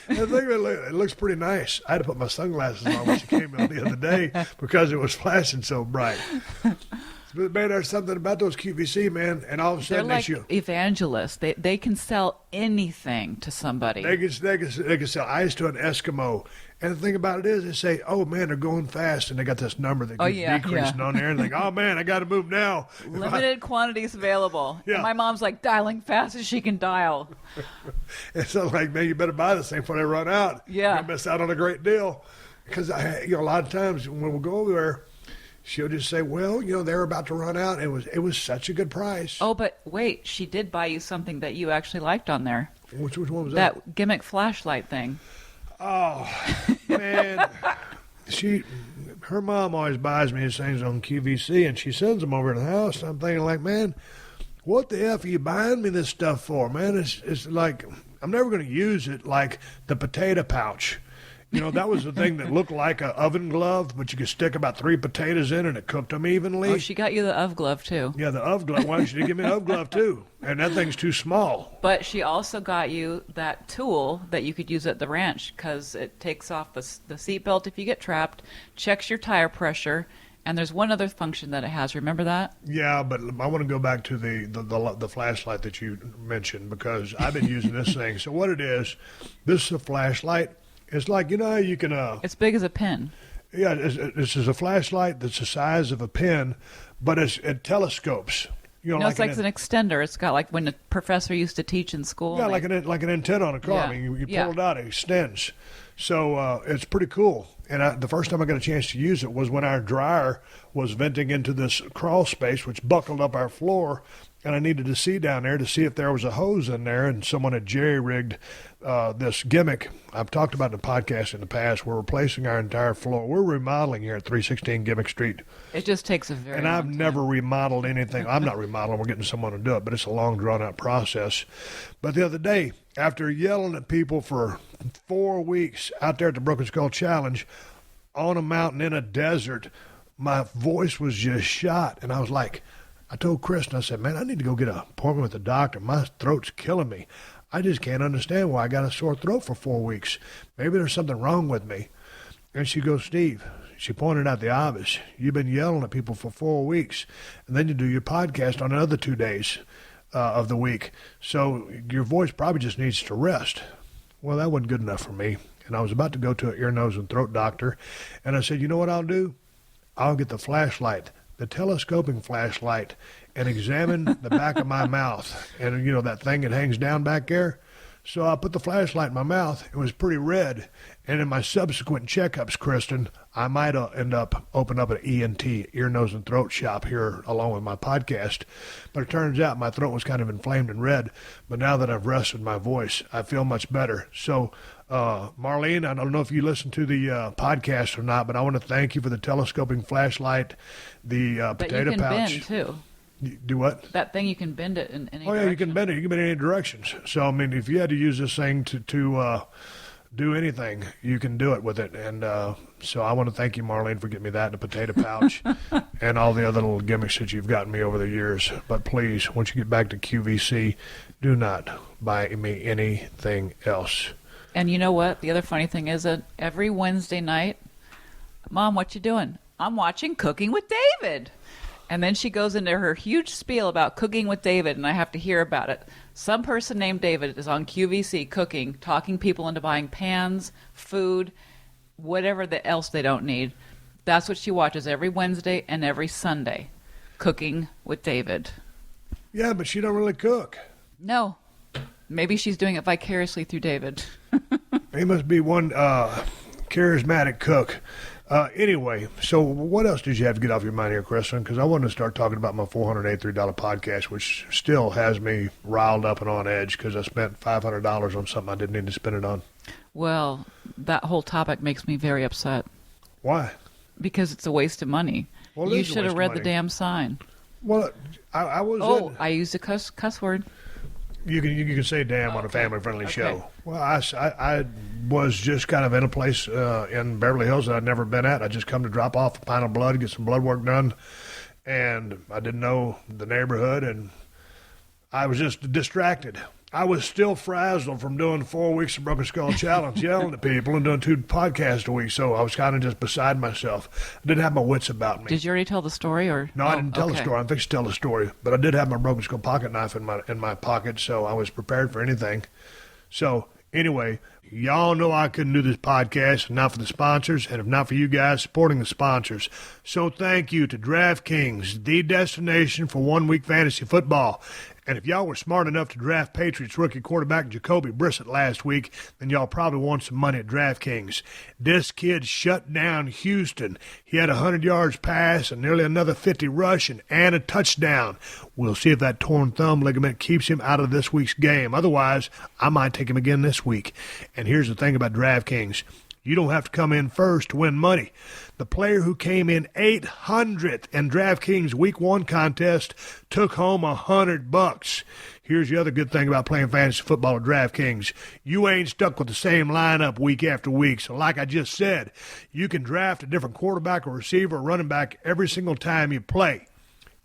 Speaker 3: It looks pretty nice. I had to put my sunglasses on when she came in the other day because it was flashing so bright. It's But man, there's something about those QVC, man, and all of a
Speaker 4: They're
Speaker 3: sudden
Speaker 4: like evangelists. They can sell anything to somebody.
Speaker 3: They can sell ice to an Eskimo. And the thing about it is, they say, "Oh man, they're going fast," and they got this number that keeps decreasing on there, and they think, "Oh man, I got to move now."
Speaker 4: Limited quantities available.
Speaker 3: Yeah.
Speaker 4: And my mom's like dialing fast as she can dial.
Speaker 3: And so, like, man, you better buy this thing before they run out.
Speaker 4: Yeah.
Speaker 3: You'll miss out on a great deal. Because a lot of times when we go over there, she'll just say, "Well, they're about to run out." It was such a good price.
Speaker 4: Oh, but wait, she did buy you something that you actually liked on there.
Speaker 3: Which one was that?
Speaker 4: That gimmick flashlight thing.
Speaker 3: Oh, man. Her mom always buys me these things on QVC, and she sends them over to the house. I'm thinking, like, man, what the F are you buying me this stuff for, man? It's like, I'm never going to use it like the potato pouch. That was the thing that looked like an oven glove, but you could stick about 3 potatoes in and it cooked them evenly.
Speaker 4: Oh, she got you the oven glove, too.
Speaker 3: Yeah, the oven glove. Why don't you give me an oven glove, too? And that thing's too small.
Speaker 4: But she also got you that tool that you could use at the ranch because it takes off the seatbelt if you get trapped, checks your tire pressure, and there's one other function that it has. Remember that? Yeah,
Speaker 3: but I want to go back to the flashlight that you mentioned because I've been using this thing. So what it is, this is a flashlight. It's like, how you can...
Speaker 4: it's big as a pin.
Speaker 3: Yeah, this is a flashlight that's the size of a pin, but it telescopes.
Speaker 4: It's like an extender. It's got like when the professor used to teach in school.
Speaker 3: Yeah, like an antenna on a car.
Speaker 4: Yeah.
Speaker 3: I mean, you pull it out, it extends. So it's pretty cool. And the first time I got a chance to use it was when our dryer was venting into this crawl space, which buckled up our floor, and I needed to see down there to see if there was a hose in there, and someone had jerry-rigged this gimmick. I've talked about in the podcast in the past. We're replacing our entire floor. We're remodeling here at 316 Gimmick Street.
Speaker 4: It just takes a very
Speaker 3: And I've
Speaker 4: long time.
Speaker 3: never remodeled anything. I'm not remodeling. We're getting someone to do it, but it's a long, drawn-out process. But the other day, after yelling at people for 4 weeks out there at the Broken Skull Challenge on a mountain in a desert, my voice was just shot. And I was like, I told Kristin, I said, man, I need to go get an appointment with the doctor. My throat's killing me. I just can't understand why I got a sore throat for 4 weeks. Maybe there's something wrong with me. And she goes, Steve, she pointed out the obvious. You've been yelling at people for 4 weeks, and then you do your podcast on the other 2 days of the week. So your voice probably just needs to rest. Well, that wasn't good enough for me. And I was about to go to an ear, nose, and throat doctor. And I said, you know what I'll do? I'll get the flashlight, the telescoping flashlight, and examine the back of my mouth. And, that thing that hangs down back there. So I put the flashlight in my mouth. It was pretty red. And in my subsequent checkups, Kristin, I might end up opening up an ENT, ear, nose, and throat shop here along with my podcast. But it turns out my throat was kind of inflamed and red. But now that I've rested my voice, I feel much better. So, Marlene, I don't know if you listen to the podcast or not, but I want to thank you for the telescoping flashlight, the potato pouch.
Speaker 4: But you can bend, too.
Speaker 3: Do what?
Speaker 4: That thing, you can bend it in any direction.
Speaker 3: Oh, yeah, you can bend it. You can bend it in any directions. So, I mean, if you had to use this thing to do anything, you can do it with it. And so I want to thank you, Marlene, for getting me that in a potato pouch and all the other little gimmicks that you've gotten me over the years. But please, once you get back to QVC, do not buy me anything else.
Speaker 4: And you know what? The other funny thing is that every Wednesday night, Mom, what you doing? I'm watching Cooking with David. And then she goes into her huge spiel about cooking with David, and I have to hear about it. Some person named David is on QVC cooking, talking people into buying pans, food, whatever else they don't need. That's what she watches every Wednesday and every Sunday, Cooking with David.
Speaker 3: Yeah, but she don't really cook.
Speaker 4: No. Maybe she's doing it vicariously through David.
Speaker 3: He must be one charismatic cook. Anyway, so what else did you have to get off your mind here, Kristin? Because I wanted to start talking about my $483 podcast, which still has me riled up and on edge because I spent $500 on something I didn't need to spend it on.
Speaker 4: Well, that whole topic makes me very upset.
Speaker 3: Why?
Speaker 4: Because it's a waste of money.
Speaker 3: Well,
Speaker 4: you should have read the damn sign.
Speaker 3: Well, I was...
Speaker 4: Oh, I used a cuss word.
Speaker 3: You can say damn on a family-friendly
Speaker 4: Okay.
Speaker 3: show. Well, I was just kind of in a place in Beverly Hills that I'd never been at. I just come to drop off a pint of blood, get some blood work done, and I didn't know the neighborhood, and I was just distracted. I was still frazzled from doing 4 weeks of Broken Skull Challenge, yelling at people and doing 2 podcasts a week, so I was kind of just beside myself. I didn't have my wits about me.
Speaker 4: Did you already tell the story? Or
Speaker 3: No, I didn't tell the story. I'm fixing to tell the story, but I did have my Broken Skull pocket knife in my pocket, so I was prepared for anything. So, anyway, y'all know I couldn't do this podcast if not for the sponsors, and if not for you guys supporting the sponsors. So thank you to DraftKings, the destination for 1 week fantasy football. And if y'all were smart enough to draft Patriots rookie quarterback Jacoby Brissett last week, then y'all probably won some money at DraftKings. This kid shut down Houston. He had 100 yards pass and nearly another 50 rushing and a touchdown. We'll see if that torn thumb ligament keeps him out of this week's game. Otherwise, I might take him again this week. And here's the thing about DraftKings. You don't have to come in first to win money. The player who came in 800th in DraftKings Week 1 contest took home $100. Here's the other good thing about playing fantasy football at DraftKings. You ain't stuck with the same lineup week after week. So like I just said, you can draft a different quarterback or receiver or running back every single time you play.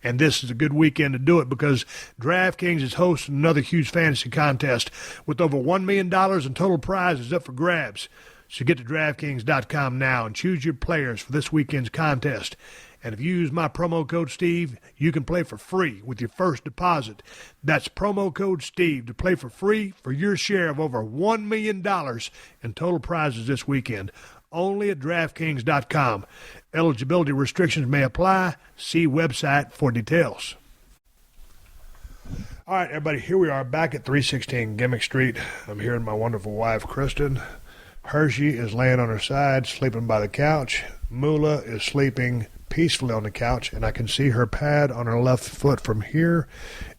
Speaker 3: And this is a good weekend to do it because DraftKings is hosting another huge fantasy contest with over $1 million in total prizes up for grabs. So get to DraftKings.com now and choose your players for this weekend's contest. And if you use my promo code Steve, you can play for free with your first deposit. That's promo code Steve to play for free for your share of over $1 million in total prizes this weekend. Only at DraftKings.com. Eligibility restrictions may apply. See website for details. All right, everybody, here we are back at 316 Gimmick Street. I'm here with my wonderful wife, Kristin. Hershey is laying on her side, sleeping by the couch. Moolah is sleeping peacefully on the couch, and I can see her pad on her left foot from here.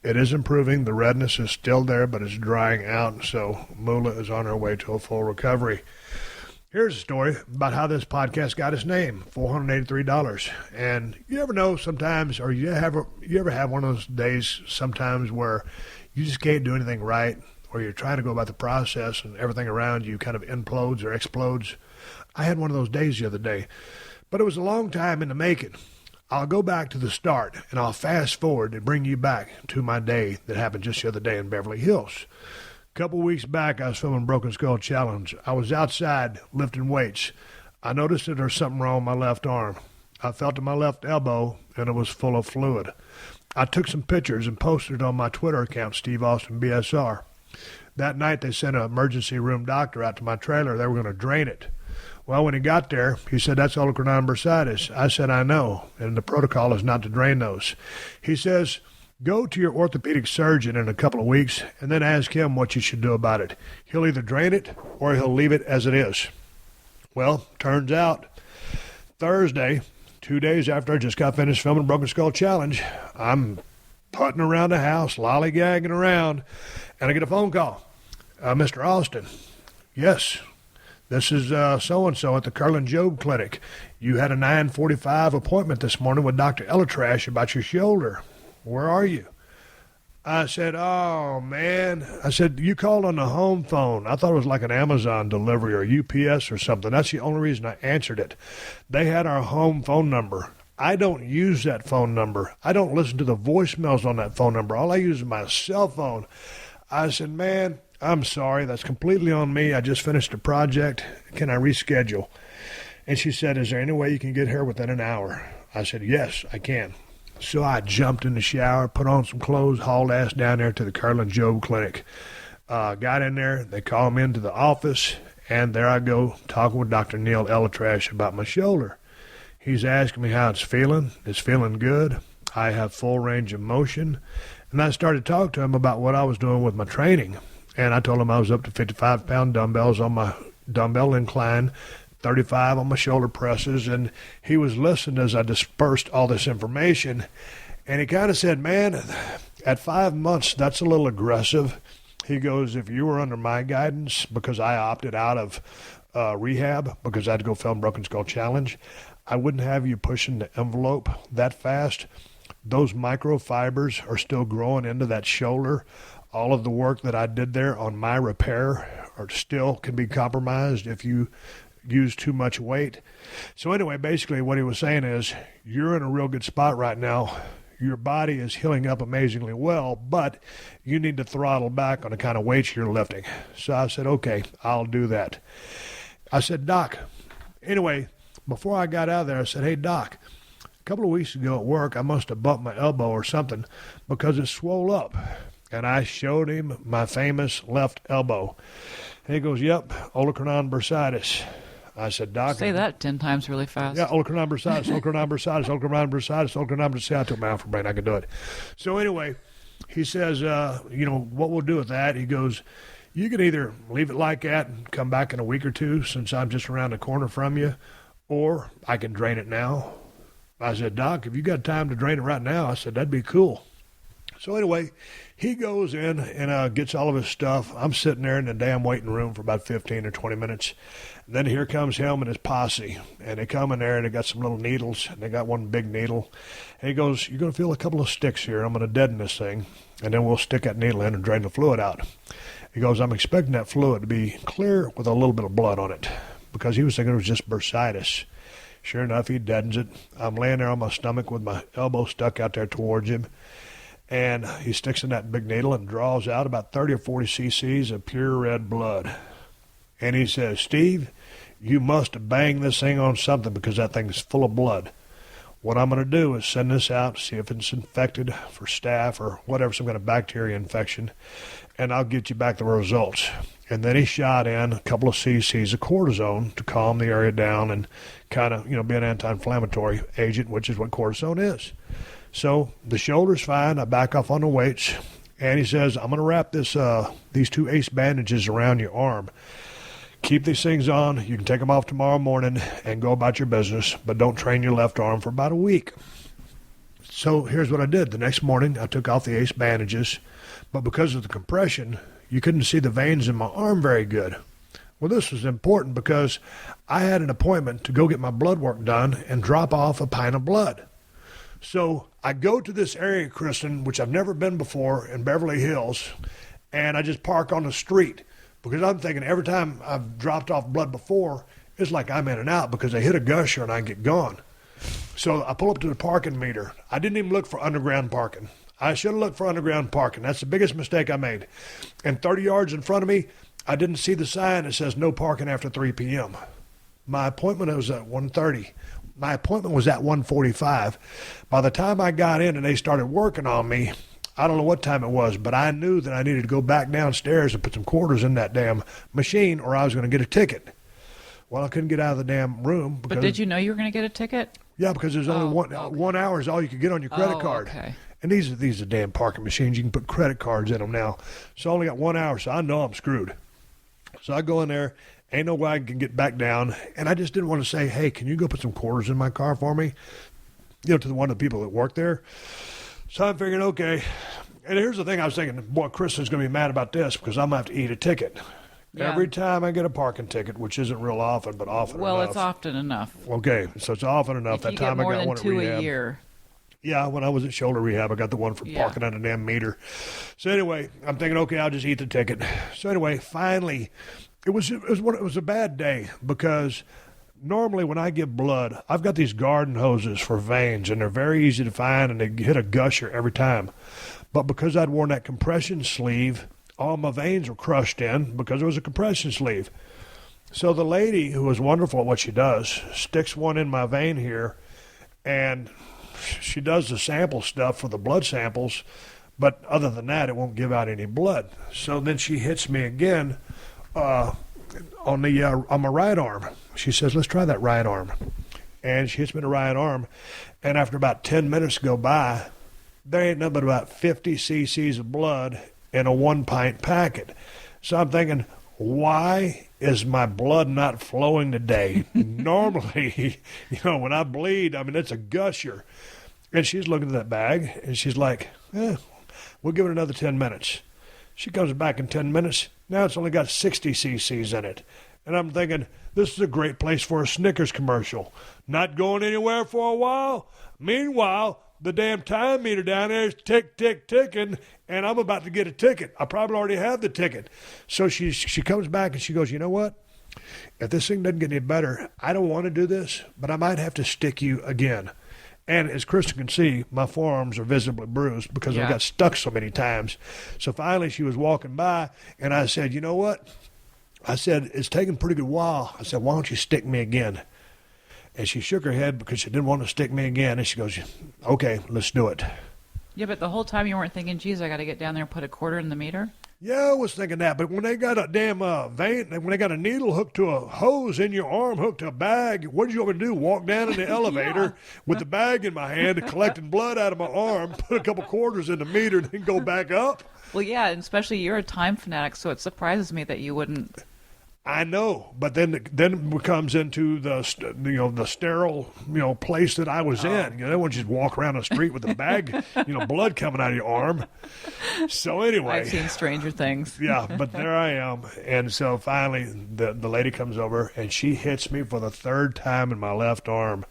Speaker 3: It is improving. The redness is still there, but it's drying out, so Moolah is on her way to a full recovery. Here's a story about how this podcast got its name, $483. And you ever know sometimes, or you ever have one of those days sometimes where you just can't do anything right, or you're trying to go about the process and everything around you kind of implodes or explodes? I had one of those days the other day, but it was a long time in the making. I'll go back to the start, and I'll fast forward and bring you back to my day that happened just the other day in Beverly Hills. A couple weeks back, I was filming Broken Skull Challenge. I was outside lifting weights. I noticed that there's something wrong with my left arm. I felt in my left elbow, and it was full of fluid. I took some pictures and posted it on my Twitter account, Steve Austin BSR. That night, they sent an emergency room doctor out to my trailer. They were going to drain it. Well, when he got there, he said, "That's oligoclonine bursitis." I said, "I know, and the protocol is not to drain those." He says, "Go to your orthopedic surgeon in a couple of weeks and then ask him what you should do about it. He'll either drain it or he'll leave it as it is." Well, turns out, Thursday, 2 days after I just got finished filming Broken Skull Challenge, I'm putting around the house, lollygagging around, and I get a phone call. "Mr. Austin, yes, this is so-and-so at the Curlin Job Clinic. You had a 9:45 appointment this morning with Dr. Elatrash about your shoulder. Where are you?" I said, "Oh, man." I said, "You called on the home phone. I thought it was like an Amazon delivery or UPS or something. That's the only reason I answered it. They had our home phone number. I don't use that phone number. I don't listen to the voicemails on that phone number. All I use is my cell phone." I said, "Man, I'm sorry. That's completely on me. I just finished a project. Can I reschedule?" And she said, "Is there any way you can get here within an hour?" I said, "Yes, I can." So I jumped in the shower, put on some clothes, hauled ass down there to the Curlin Job Clinic. Got in there. They called me into the office, and there I go talking with Dr. Neil Elatrash about my shoulder. He's asking me how it's feeling. It's feeling good. I have full range of motion. And I started talking to him about what I was doing with my training. And I told him I was up to 55-pound dumbbells on my dumbbell incline, 35 on my shoulder presses, and he was listening as I dispersed all this information. And he kind of said, "Man, at 5 months, that's a little aggressive." He goes, "If you were under my guidance, because I opted out of rehab because I had to go film Broken Skull Challenge, I wouldn't have you pushing the envelope that fast. Those microfibers are still growing into that shoulder. All of the work that I did there on my repair still can be compromised if you use too much weight." So anyway, basically what he was saying is, you're in a real good spot right now. your body is healing up amazingly well, but you need to throttle back on the kind of weights you're lifting. So I said, okay, I'll do that. I said, Doc, anyway, before I got out of there, I said, hey, Doc, a couple of weeks ago at work, I must have bumped my elbow or something because it swole up. And I showed him my famous left elbow. And he goes, yep, olecranon bursitis. I said, Doc.
Speaker 4: Say that 10 times really fast.
Speaker 3: Yeah, olecranon bursitis, olecranon bursitis, olecranon bursitis, olecranon bursitis. I took my alpha brain, I could do it. So anyway, he says, what we'll do with that, he goes, you can either leave it like that and come back in a week or two since I'm just around the corner from you, or I can drain it now. I said, Doc, if you got time to drain it right now, I said, that'd be cool. So anyway, he goes in and gets all of his stuff. I'm sitting there in the damn waiting room for about 15 or 20 minutes. And then here comes him and his posse. And they come in there and they got some little needles. And they got one big needle. And he goes, you're going to feel a couple of sticks here. I'm going to deaden this thing. And then we'll stick that needle in and drain the fluid out. He goes, I'm expecting that fluid to be clear with a little bit of blood on it. Because he was thinking it was just bursitis. Sure enough, he deadens it. I'm laying there on my stomach with my elbow stuck out there towards him. And he sticks in that big needle and draws out about 30 or 40 cc's of pure red blood. And he says, Steve, you must bang this thing on something because that thing's full of blood. What I'm going to do is send this out, see if it's infected for staph or whatever, some kind of bacteria infection, and I'll get you back the results. And then he shot in a couple of cc's of cortisone to calm the area down and kind of, be an anti-inflammatory agent, which is what cortisone is. So the shoulder's fine. I back off on the weights. And he says, I'm going to wrap these two ace bandages around your arm. Keep these things on. You can take them off tomorrow morning and go about your business, but don't train your left arm for about a week. So here's what I did. The next morning, I took off the ace bandages, but because of the compression, you couldn't see the veins in my arm very good. Well, this was important because I had an appointment to go get my blood work done and drop off a pint of blood. So I go to this area, Kristin, which I've never been before in Beverly Hills, and I just park on the street because I'm thinking every time I've dropped off blood before, it's like I'm in and out because I hit a gusher and I get gone. So I pull up to the parking meter. I didn't even look for underground parking. I should have looked for underground parking. That's the biggest mistake I made. And 30 yards in front of me, I didn't see the sign that says no parking after 3 p.m. My appointment was at 1:30. My appointment was at 1:45. By the time I got in and they started working on me, I don't know what time it was, but I knew that I needed to go back downstairs and put some quarters in that damn machine or I was going to get a ticket. Well, I couldn't get out of the damn room.
Speaker 4: But did you know you were going to get a ticket?
Speaker 3: Yeah, because there's only one hour is all you could get on your credit card.
Speaker 4: Okay.
Speaker 3: And these are damn parking machines. You can put credit cards in them now. So I only got 1 hour, so I know I'm screwed. So I go in there. Ain't no way I can get back down. And I just didn't want to say, hey, can you go put some quarters in my car for me? To one of the people that work there. So I'm figuring, okay. And here's the thing I was thinking, boy, Kristen's going to be mad about this because I'm going to have to eat a ticket. Yeah. Every time I get a parking ticket, which isn't real often, but often enough.
Speaker 4: Well, it's often enough.
Speaker 3: Okay, so it's often enough. That time I got one at rehab.
Speaker 4: More than 2 a year.
Speaker 3: Yeah, when I was at shoulder rehab, I got the one for parking on a damn meter. So anyway, I'm thinking, okay, I'll just eat the ticket. So anyway, finally, it was a bad day because normally when I give blood, I've got these garden hoses for veins, and they're very easy to find, and they hit a gusher every time. But because I'd worn that compression sleeve, all my veins were crushed in because it was a compression sleeve. So the lady, who is wonderful at what she does, sticks one in my vein here, and she does the sample stuff for the blood samples, but other than that, it won't give out any blood. So then she hits me again on my right arm. She says, let's try that right arm. And she hits me in the right arm, and after about 10 minutes go by, there ain't nothing but about 50 cc's of blood in a 1-pint packet. So I'm thinking, why is my blood not flowing today? Normally, when I bleed, it's a gusher. And she's looking at that bag, and she's like, we'll give it another 10 minutes. She comes back in 10 minutes. Now it's only got 60 cc's in it. And I'm thinking, this is a great place for a Snickers commercial. Not going anywhere for a while. Meanwhile, the damn time meter down there is tick, tick, ticking, and I'm about to get a ticket. I probably already have the ticket. So she comes back and she goes, you know what? If this thing doesn't get any better, I don't want to do this, but I might have to stick you again. And as Kristin can see, my forearms are visibly bruised because I got stuck so many times. So finally she was walking by, and I said, you know what? I said, it's taken a pretty good while. I said, why don't you stick me again? And she shook her head because she didn't want to stick me again. And she goes, okay, let's do it.
Speaker 4: Yeah, but the whole time you weren't thinking, geez, I got to get down there and put a quarter in the meter?
Speaker 3: Yeah, I was thinking that, but when they got a damn vein, when they got a needle hooked to a hose in your arm, hooked to a bag, what did you want me to do? Walk down in the elevator with the bag in my hand and collecting blood out of my arm, put a couple quarters in the meter, and then go back up?
Speaker 4: Well, yeah, and especially you're a time fanatic, so it surprises me that you wouldn't.
Speaker 3: I know, but then it comes into the sterile place that I was in. They wouldn't just walk around the street with a bag, blood coming out of your arm. So anyway,
Speaker 4: I've seen stranger things.
Speaker 3: Yeah, but there I am, and so finally the lady comes over and she hits me for the third time in my left arm,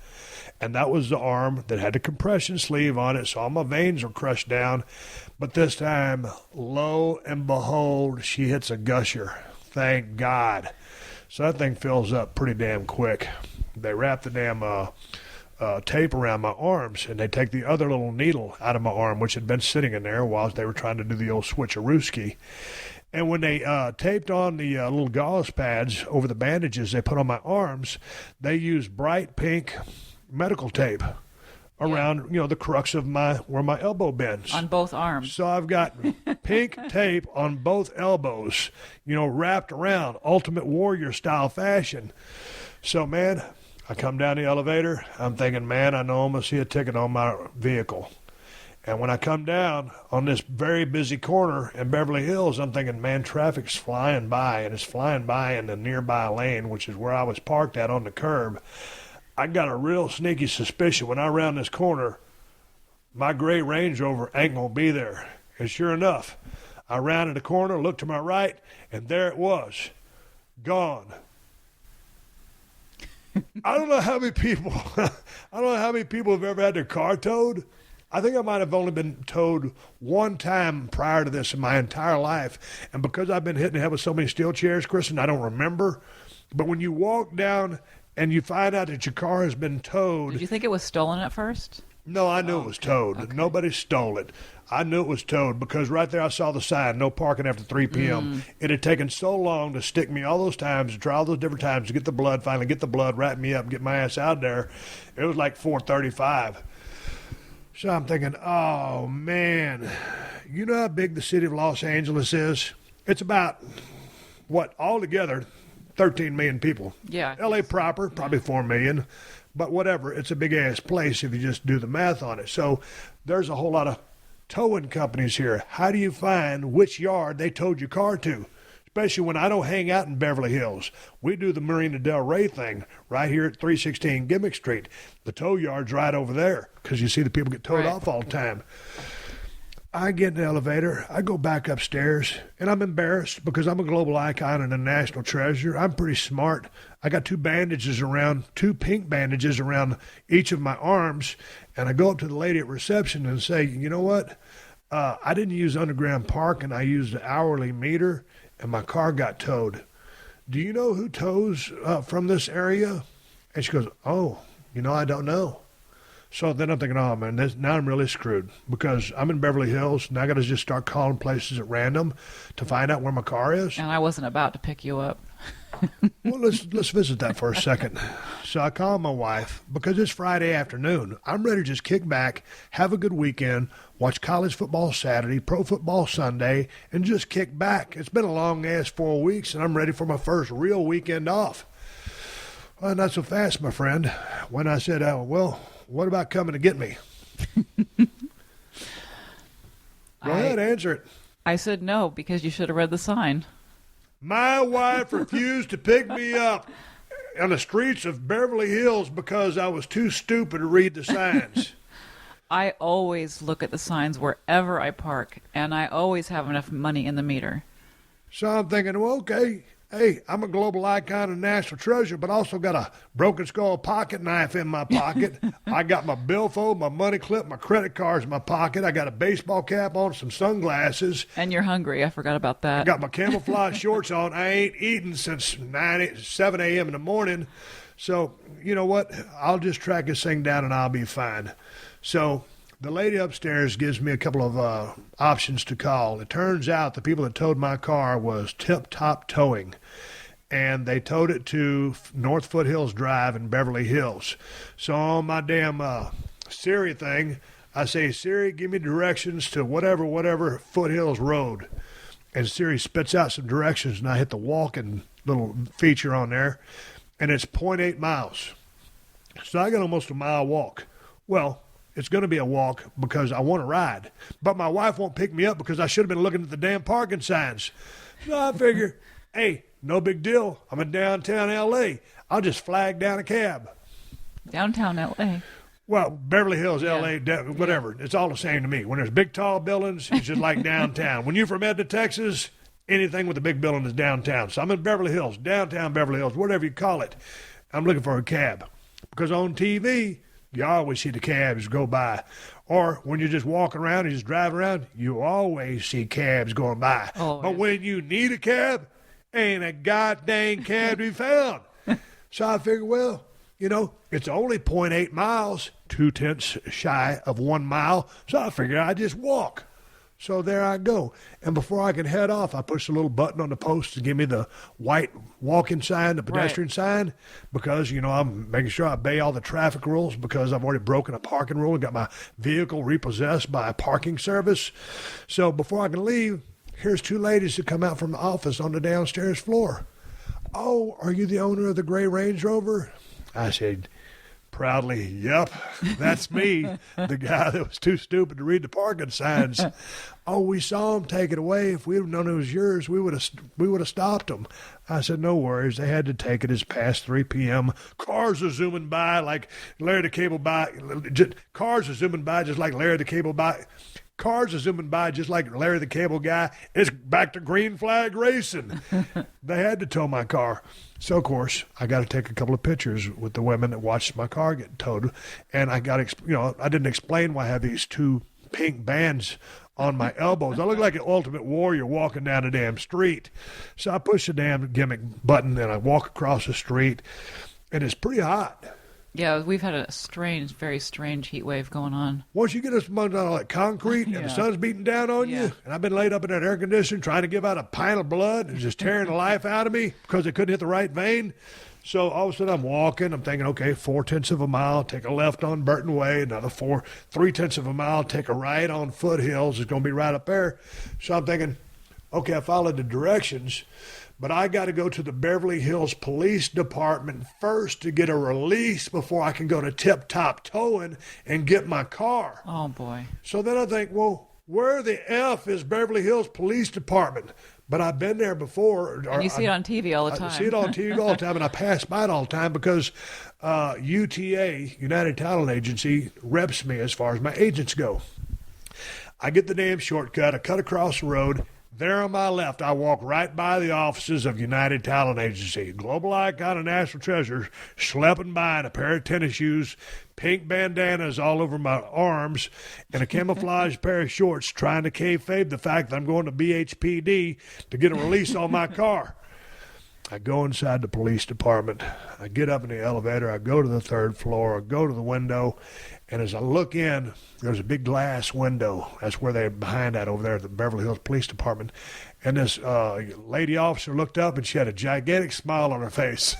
Speaker 3: and that was the arm that had the compression sleeve on it, so all my veins were crushed down. But this time, lo and behold, she hits a gusher. Thank God. So that thing fills up pretty damn quick. They wrap the damn tape around my arms, and they take the other little needle out of my arm, which had been sitting in there while they were trying to do the old switcherooski. And when they taped on the little gauze pads over the bandages they put on my arms, they used bright pink medical tape around, the crux of where my elbow bends.
Speaker 4: On both arms.
Speaker 3: So I've got pink tape on both elbows, wrapped around, Ultimate Warrior style fashion. So, man, I come down the elevator. I'm thinking, man, I know I'm going to see a ticket on my vehicle. And when I come down on this very busy corner in Beverly Hills, I'm thinking, man, traffic's flying by, and it's flying by in the nearby lane, which is where I was parked at on the curb. I got a real sneaky suspicion when I round this corner, my gray Range Rover ain't going to be there. And sure enough, I rounded the corner, looked to my right, and there it was, gone. I don't know how many people have ever had their car towed. I think I might have only been towed one time prior to this in my entire life. And because I've been hit in the head with so many steel chairs, Kristin, I don't remember. But when you walk down and you find out that your car has been towed.
Speaker 4: Did you think it was stolen at first?
Speaker 3: No, I knew it was towed. Okay. Nobody stole it. I knew it was towed because right there I saw the sign, no parking after 3 p.m. It had taken so long to stick me all those times, to try all those different times to get the blood, finally get the blood, wrap me up, get my ass out there. It was like 4:35. So I'm thinking, oh, man, you know how big the city of Los Angeles is? It's about, altogether, 13 million people.
Speaker 4: Yeah.
Speaker 3: L.A. proper, probably 4 million. But whatever, it's a big-ass place if you just do the math on it. So there's a whole lot of towing companies here. How do you find which yard they towed your car to? Especially when I don't hang out in Beverly Hills. We do the Marina Del Rey thing right here at 316 Gimmick Street. The tow yard's right over there because you see the people get towed off all the time. I get in the elevator, I go back upstairs, and I'm embarrassed because I'm a global icon and a national treasure. I'm pretty smart. I got two pink bandages around each of my arms, and I go up to the lady at reception and say, you know what? I didn't use underground parking. I used the hourly meter, and my car got towed. Do you know who tows from this area? And she goes, oh, I don't know. So then I'm thinking, oh, man, now I'm really screwed because I'm in Beverly Hills, and I got to just start calling places at random to find out where my car is.
Speaker 4: And I wasn't about to pick you up.
Speaker 3: Well, let's visit that for a second. So I call my wife because it's Friday afternoon. I'm ready to just kick back, have a good weekend, watch college football Saturday, pro football Sunday, and just kick back. It's been a long-ass 4 weeks, and I'm ready for my first real weekend off. Well, not so fast, my friend. When I said, what about coming to get me? Go ahead, answer it.
Speaker 4: I said no because you should have read the sign.
Speaker 3: My wife refused to pick me up on the streets of Beverly Hills because I was too stupid to read the signs.
Speaker 4: I always look at the signs wherever I park, and I always have enough money in the meter.
Speaker 3: So I'm thinking, well, okay. Hey, I'm a global icon and national treasure, but also got a broken skull pocket knife in my pocket. I got my billfold, my money clip, my credit cards in my pocket. I got a baseball cap on, some sunglasses.
Speaker 4: And you're hungry. I forgot about that.
Speaker 3: I got my camouflage shorts on. I ain't eaten since 7 a.m. in the morning. So, you know what? I'll just track this thing down and I'll be fine. So the lady upstairs gives me a couple of options to call. It turns out the people that towed my car was Tip Top Towing, and they towed it to North Foothills Drive in Beverly Hills. So on my damn Siri thing, I say, Siri, give me directions to whatever Foothills Road. And Siri spits out some directions, and I hit the walking little feature on there, and it's 0.8 miles. So I got almost a mile walk. Well, it's going to be a walk because I want to ride. But my wife won't pick me up because I should have been looking at the damn parking signs. So I figure, hey, no big deal. I'm in downtown L.A. I'll just flag down a cab.
Speaker 4: Downtown L.A.?
Speaker 3: Well, Beverly Hills, L.A., whatever. It's all the same to me. When there's big, tall buildings, it's just like downtown. When you're from Edna, Texas, anything with a big building is downtown. So I'm in Beverly Hills, downtown Beverly Hills, whatever you call it. I'm looking for a cab. Because on TV, you always see the cabs go by. Or when you're just walking around and just driving around, you always see cabs going by.
Speaker 4: Always.
Speaker 3: But when you need a cab, ain't a goddamn cab to be found. So I figured, well, you know, it's only 0.8 miles, 2/10 shy of 1 mile. So I figured I'd just walk. So there I go. And before I can head off, I push the little button on the post to give me the white walking sign, the pedestrian sign, because, you know, I'm making sure I obey all the traffic rules because I've already broken a parking rule and got my vehicle repossessed by a parking service. So before I can leave, here's two ladies that come out from the office on the downstairs floor. Oh, are you the owner of the gray Range Rover? I said, proudly, yep, that's me, the guy that was too stupid to read the parking signs. Oh, we saw him take it away. If we'd have known it was yours, we would have stopped them. I said, no worries. They had to take it. It's past 3 p.m. Cars are zooming by like Larry the Cable Guy. Cars are zooming by just like Larry the Cable Guy. Cars are zooming by just like Larry the Cable Guy. It's back to green flag racing. They had to tow my car. So, of course, I got to take a couple of pictures with the women that watched my car get towed. And I got to, I didn't explain why I have these two pink bands on my elbows. I look like an ultimate warrior walking down a damn street. So I push the damn gimmick button and I walk across the street. And it's pretty hot.
Speaker 4: Yeah, we've had a very strange heat wave going on.
Speaker 3: Once you get us amongst all that concrete and the sun's beating down on you, and I've been laid up in that air conditioner trying to give out a pint of blood and just tearing the life out of me because they couldn't hit the right vein. So all of a sudden I'm walking. I'm thinking, okay, 4/10 of a mile, take a left on Burton Way, another 3/10 of a mile, take a right on Foothills. It's going to be right up there. So I'm thinking, okay, I followed the directions. But I got to go to the Beverly Hills Police Department first to get a release before I can go to Tip Top Towing and get my car.
Speaker 4: Oh, boy.
Speaker 3: So then I think, well, where the F is Beverly Hills Police Department? But I've been there before.
Speaker 4: And you see it on TV all the time.
Speaker 3: I see it on TV all the time, and I pass by it all the time because UTA, United Talent Agency, reps me as far as my agents go. I get the damn shortcut. I cut across the road. There on my left, I walk right by the offices of United Talent Agency. Global icon and national treasure, schlepping by in a pair of tennis shoes, pink bandanas all over my arms, and a camouflage pair of shorts trying to kayfabe the fact that I'm going to BHPD to get a release on my car. I go inside the police department. I get up in the elevator. I go to the third floor. I go to the window. And as I look in, there's a big glass window. That's where they're behind that over there at the Beverly Hills Police Department. And this lady officer looked up, and she had a gigantic smile on her face.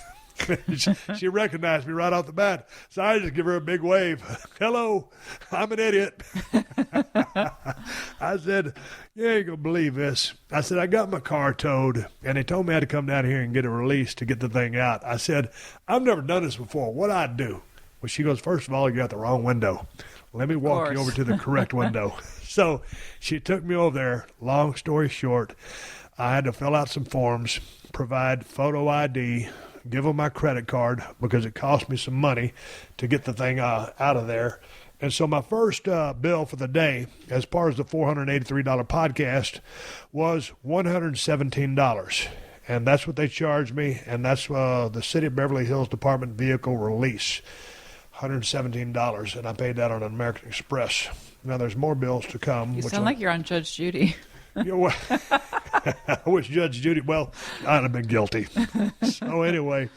Speaker 3: She recognized me right off the bat. So I just give her a big wave. Hello, I'm an idiot. I said, you ain't going to believe this. I said, I got my car towed, and they told me I had to come down here and get a release to get the thing out. I said, I've never done this before. What'd I do? Well, she goes, first of all, you got the wrong window. Let me walk you over to the correct window. So she took me over there. Long story short, I had to fill out some forms, provide photo ID, give them my credit card because it cost me some money to get the thing out of there. And so my first bill for the day, as far as the $483 podcast, was $117. And that's what they charged me, and that's the City of Beverly Hills Department vehicle release. $117, and I paid that on an American Express. Now, there's more bills to come.
Speaker 4: You sound like you're on Judge Judy.
Speaker 3: I wish Judge Judy, well, I'd have been guilty. So anyway,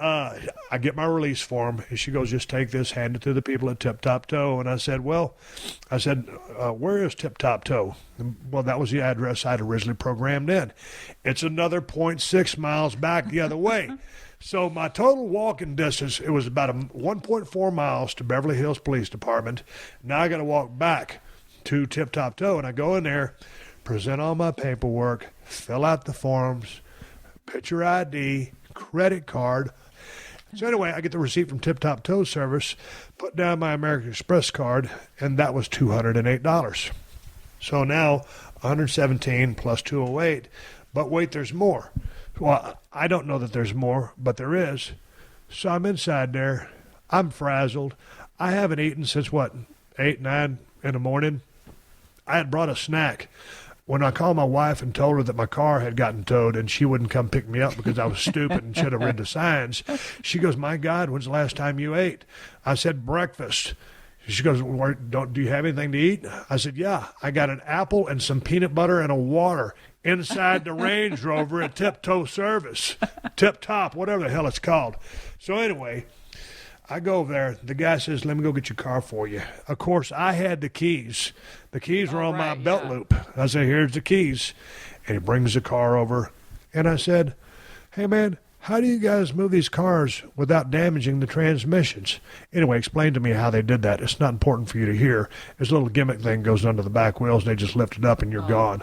Speaker 3: I get my release form, and she goes, just take this, hand it to the people at Tip Top Toe. And I said, where is Tip Top Toe? Well, that was the address I'd originally programmed in. It's another 0.6 miles back the other way. So my total walking distance, it was about 1.4 miles to Beverly Hills Police Department. Now I got to walk back to Tip Top Toe, and I go in there, present all my paperwork, fill out the forms, picture ID, credit card. So anyway, I get the receipt from Tip Top Toe Service, put down my American Express card, and that was $208. So now $117 plus $208. But wait, there's more. Well, I don't know that there's more, but there is. So I'm inside there. I'm frazzled. I haven't eaten since, 8, 9 in the morning. I had brought a snack. When I called my wife and told her that my car had gotten towed and she wouldn't come pick me up because I was stupid and should have read the signs, she goes, my God, when's the last time you ate? I said, breakfast. She goes, do you have anything to eat? I said, yeah, I got an apple and some peanut butter and a water inside the Range Rover at Tip Toe Service. Tip Top, whatever the hell it's called. So anyway, I go over there. The guy says, let me go get your car for you. Of course, I had the keys. The keys were on my belt loop. I said, here's the keys. And he brings the car over. And I said, hey, man, how do you guys move these cars without damaging the transmissions? Anyway, explain to me how they did that. It's not important for you to hear. This little gimmick thing goes under the back wheels, and they just lift it up, and you're gone.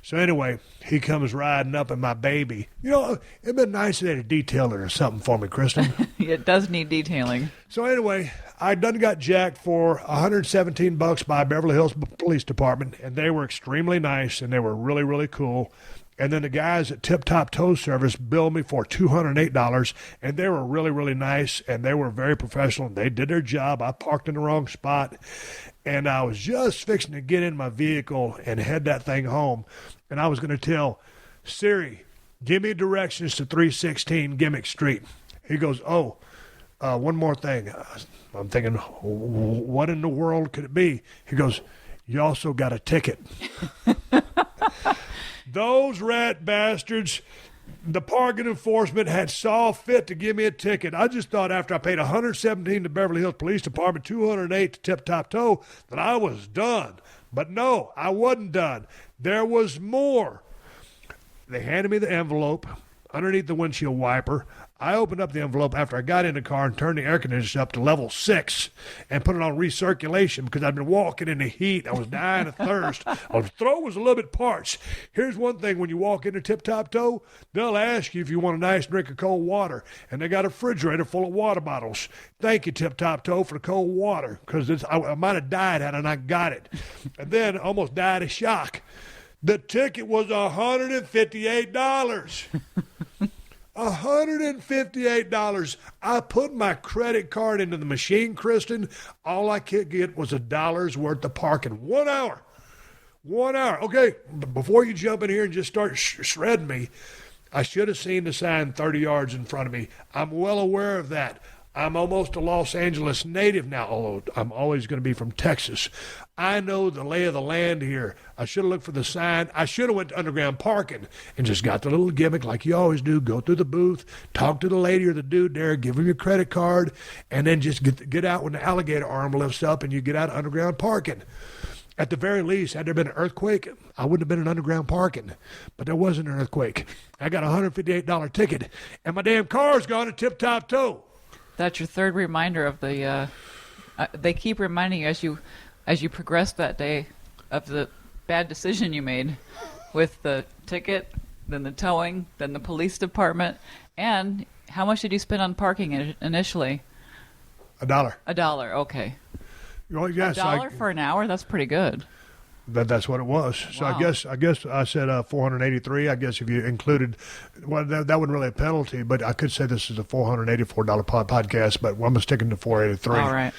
Speaker 3: So anyway, he comes riding up in my baby. You know, it'd been nice if they had detailed it or something for me, Kristin.
Speaker 4: It does need detailing.
Speaker 3: So anyway, I done got jacked for $117 by Beverly Hills Police Department, and they were extremely nice, and they were really, really cool. And then the guys at Tip Top Toe Service billed me for $208, and they were really, really nice, and they were very professional. They did their job. I parked in the wrong spot, and I was just fixing to get in my vehicle and head that thing home, and I was going to tell Siri, give me directions to 316 Gimmick Street. He goes, one more thing. I'm thinking, what in the world could it be? He goes, you also got a ticket. Those rat bastards, the parking enforcement had saw fit to give me a ticket. I just thought after I paid $117 to Beverly Hills Police Department, $208 to Tip Top Toe, that I was done. But no, I wasn't done. There was more. They handed me the envelope underneath the windshield wiper. I opened up the envelope after I got in the car and turned the air conditioner up to level 6 and put it on recirculation because I'd been walking in the heat. I was dying of thirst. My throat was a little bit parched. Here's one thing. When you walk into Tip Top Toe, they'll ask you if you want a nice drink of cold water, and they got a refrigerator full of water bottles. Thank you, Tip Top Toe, for the cold water because I might have died had I not got it. And then almost died of shock. The ticket was $158. $158. I put my credit card into the machine, Kristin. All I could get was $1 worth of parking. 1 hour. 1 hour. Okay, before you jump in here and just start shredding me, I should have seen the sign 30 yards in front of me. I'm well aware of that. I'm almost a Los Angeles native now, although I'm always going to be from Texas. I know the lay of the land here. I should have looked for the sign. I should have went to underground parking and just got the little gimmick like you always do. Go through the booth, talk to the lady or the dude there, give them your credit card, and then just get out when the alligator arm lifts up and you get out of underground parking. At the very least, had there been an earthquake, I wouldn't have been in underground parking. But there wasn't an earthquake. I got a $158 ticket, and my damn car's gone to Tip Top Toe.
Speaker 4: That's your third reminder of the. They keep reminding you as you progress that day of the bad decision you made with the ticket, then the towing, then the police department, and how much did you spend on parking initially?
Speaker 3: $1.
Speaker 4: $1. Okay.
Speaker 3: Well, yes,
Speaker 4: $1 for an hour. That's pretty good.
Speaker 3: That's what it was. So
Speaker 4: wow.
Speaker 3: I guess I said 483. I guess if you included, well, that wasn't really a penalty, but I could say this is a $484 podcast, but I'm sticking to 483.
Speaker 4: All right.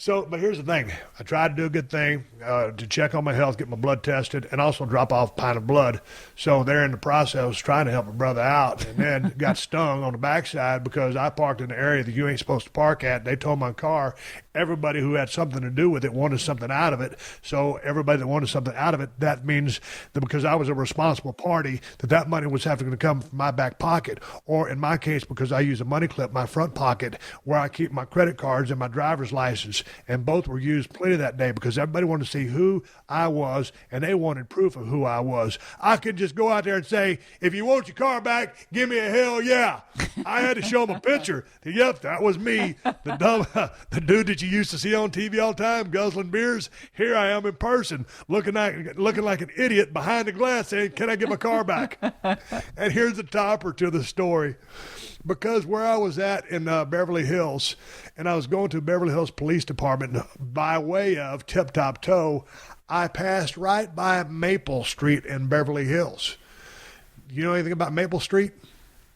Speaker 3: But here's the thing. I tried to do a good thing to check on my health, get my blood tested, and also drop off a pint of blood. So there in the process, I was trying to help my brother out, and then got stung on the backside because I parked in an area that you ain't supposed to park at. They towed my car. Everybody who had something to do with it wanted something out of it. So everybody that wanted something out of it, that means that because I was a responsible party, that money was having to come from my back pocket. Or in my case, because I use a money clip, my front pocket, where I keep my credit cards and my driver's license. And both were used plenty that day because everybody wanted to see who I was, and they wanted proof of who I was. I could just go out there and say, if you want your car back, give me a hell yeah. I had to show them a picture. Yep, that was me, the dude that you used to see on TV all the time, guzzling beers. Here I am in person, looking like an idiot behind the glass saying, can I get my car back? And here's the topper to the story. Because where I was at in Beverly Hills, and I was going to Beverly Hills Police Department by way of Tip Top Toe, I passed right by Maple Street in Beverly Hills. You know anything about Maple Street?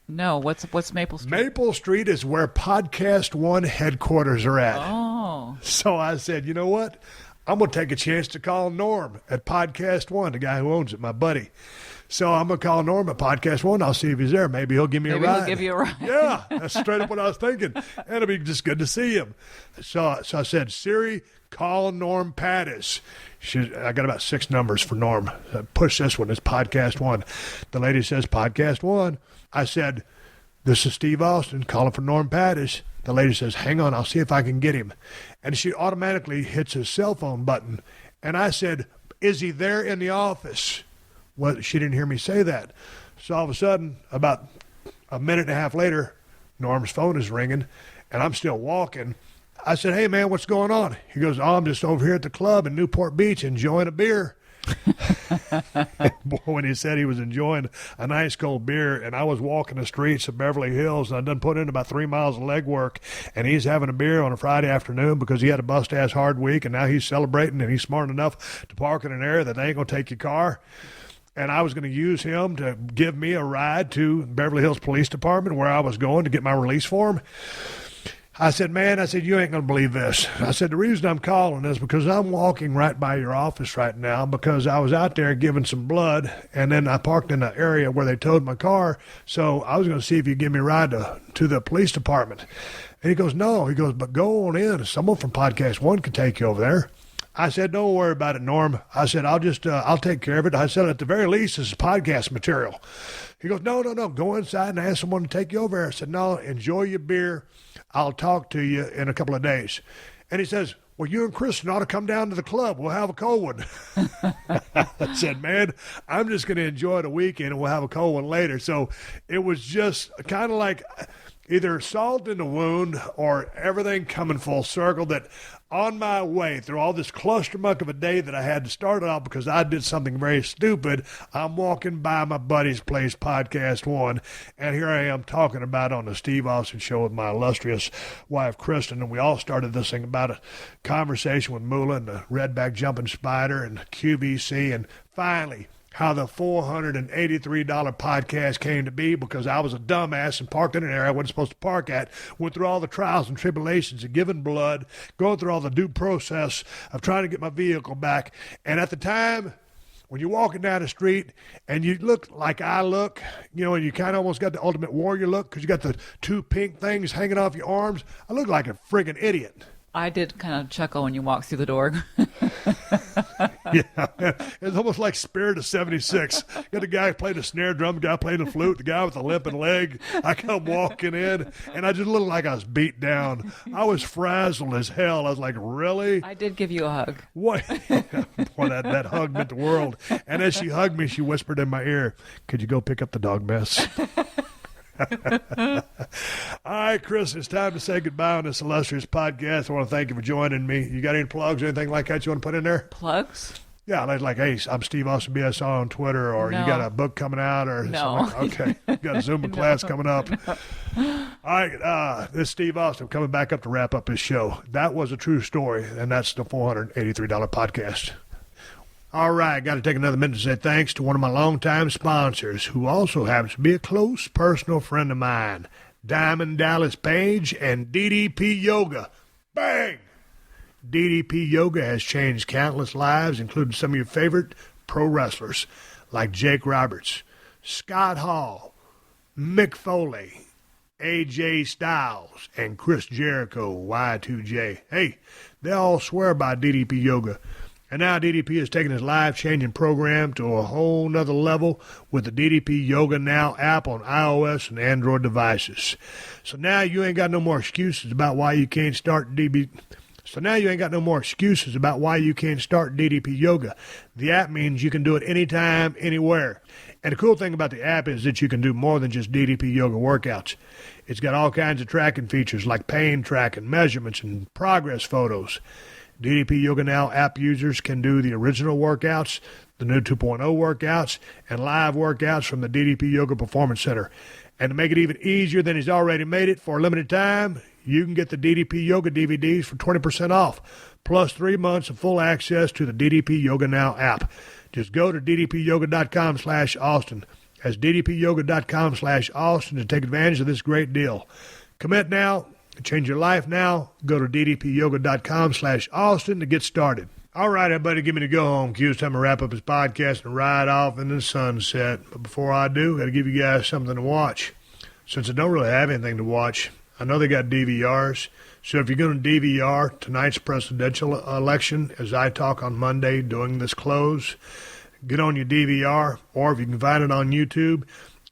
Speaker 4: No, what's Maple Street?
Speaker 3: Maple Street is where PodcastOne headquarters are at.
Speaker 4: Oh.
Speaker 3: So I said, you know what? I'm going to take a chance to call Norm at PodcastOne, the guy who owns it, my buddy. So I'm going to call Norm at PodcastOne. I'll see if he's there. Maybe he'll give me a ride.
Speaker 4: Maybe he'll give you a ride.
Speaker 3: Yeah, that's straight up what I was thinking. And it'll be just good to see him. So I said, Siri, call Norm Pattis. I got about 6 numbers for Norm. Push this one. It's PodcastOne. The lady says, PodcastOne. I said, this is Steve Austin calling for Norm Pattis. The lady says, hang on, I'll see if I can get him. And she automatically hits his cell phone button. And I said, is he there in the office? Well, she didn't hear me say that. So all of a sudden, about a minute and a half later, Norm's phone is ringing, and I'm still walking. I said, hey, man, what's going on? He goes, oh, I'm just over here at the club in Newport Beach enjoying a beer. Boy, when he said he was enjoying a nice cold beer, and I was walking the streets of Beverly Hills, and I done put in about 3 miles of leg work, and he's having a beer on a Friday afternoon because he had a bust-ass hard week, and now he's celebrating, and he's smart enough to park in an area that they ain't going to take your car. And I was going to use him to give me a ride to Beverly Hills Police Department where I was going to get my release form. I said, man, you ain't going to believe this. I said, the reason I'm calling is because I'm walking right by your office right now because I was out there giving some blood, and then I parked in an area where they towed my car, so I was going to see if you'd give me a ride to the police department. And he goes, no. He goes, but go on in. Someone from PodcastOne can take you over there. I said, don't worry about it, Norm. I said, I'll take care of it. I said, at the very least, this is podcast material. He goes, no. Go inside and ask someone to take you over there. I said, no, enjoy your beer. I'll talk to you in a couple of days. And he says, well, you and Kristin ought to come down to the club. We'll have a cold one. I said, man, I'm just going to enjoy the weekend and we'll have a cold one later. So it was just kind of like either salt in the wound or everything coming full circle that on my way through all this clustermuck of a day that I had to start off because I did something very stupid, I'm walking by my buddy's place, PodcastOne, and here I am talking about on the Steve Austin Show with my illustrious wife, Kristin, and we all started this thing about a conversation with Moolah and the redback jumping spider and QVC, and finally, how the $483 podcast came to be because I was a dumbass and parked in an area I wasn't supposed to park at, went through all the trials and tribulations of giving blood, going through all the due process of trying to get my vehicle back. And at the time, when you're walking down the street and you look like I look, and you kind of almost got the Ultimate Warrior look because you got the 2 pink things hanging off your arms, I look like a friggin' idiot.
Speaker 4: I did kind of chuckle when you walked through the door.
Speaker 3: Yeah, it's almost like Spirit of 76. Got the guy playing the snare drum, the guy playing the flute, the guy with the limping leg. I come walking in, and I just looked like I was beat down. I was frazzled as hell. I was like, really?
Speaker 4: I did give you a hug.
Speaker 3: What? Boy, that hug meant the world. And as she hugged me, she whispered in my ear, could you go pick up the dog mess? All right, Chris, it's time to say goodbye on this illustrious podcast. I want to thank you for joining me. You got any plugs or anything like that you want to put in there?
Speaker 4: Plugs?
Speaker 3: Yeah, like, hey, I'm Steve Austin BSO on Twitter, or
Speaker 4: No.
Speaker 3: You got a book coming out, or
Speaker 4: No.
Speaker 3: something. Okay, you got a Zumba class coming up. All right, this is Steve Austin coming back up to wrap up his show. That was a true story, and that's the $483 podcast. All right, got to take another minute to say thanks to one of my longtime sponsors, who also happens to be a close personal friend of mine, Diamond Dallas Page and DDP Yoga. Bang! DDP Yoga has changed countless lives, including some of your favorite pro wrestlers like Jake Roberts, Scott Hall, Mick Foley, AJ Styles, and Chris Jericho, Y2J. Hey, they all swear by DDP Yoga. And now DDP is taking his life-changing program to a whole nother level with the DDP Yoga Now app on iOS and Android devices. So now you ain't got no more excuses about why you can't start DDP Yoga. The app means you can do it anytime, anywhere. And the cool thing about the app is that you can do more than just DDP Yoga workouts. It's got all kinds of tracking features like pain tracking, measurements, and progress photos. DDP Yoga Now app users can do the original workouts, the new 2.0 workouts, and live workouts from the DDP Yoga Performance Center. And to make it even easier than he's already made it, for a limited time, you can get the DDP Yoga DVDs for 20% off, plus 3 months of full access to the DDP Yoga Now app. Just go to ddpyoga.com/Austin. That's ddpyoga.com/Austin to take advantage of this great deal. Commit now. Change your life now. Go to ddpyoga.com/Austin to get started. All right, everybody, give me the go home cue. It's time to wrap up this podcast and ride off into the sunset. But before I do, got to give you guys something to watch. Since I don't really have anything to watch, I know they got DVRs. So if you're going to DVR tonight's presidential election, as I talk on Monday during this close, get on your DVR, or if you can find it on YouTube,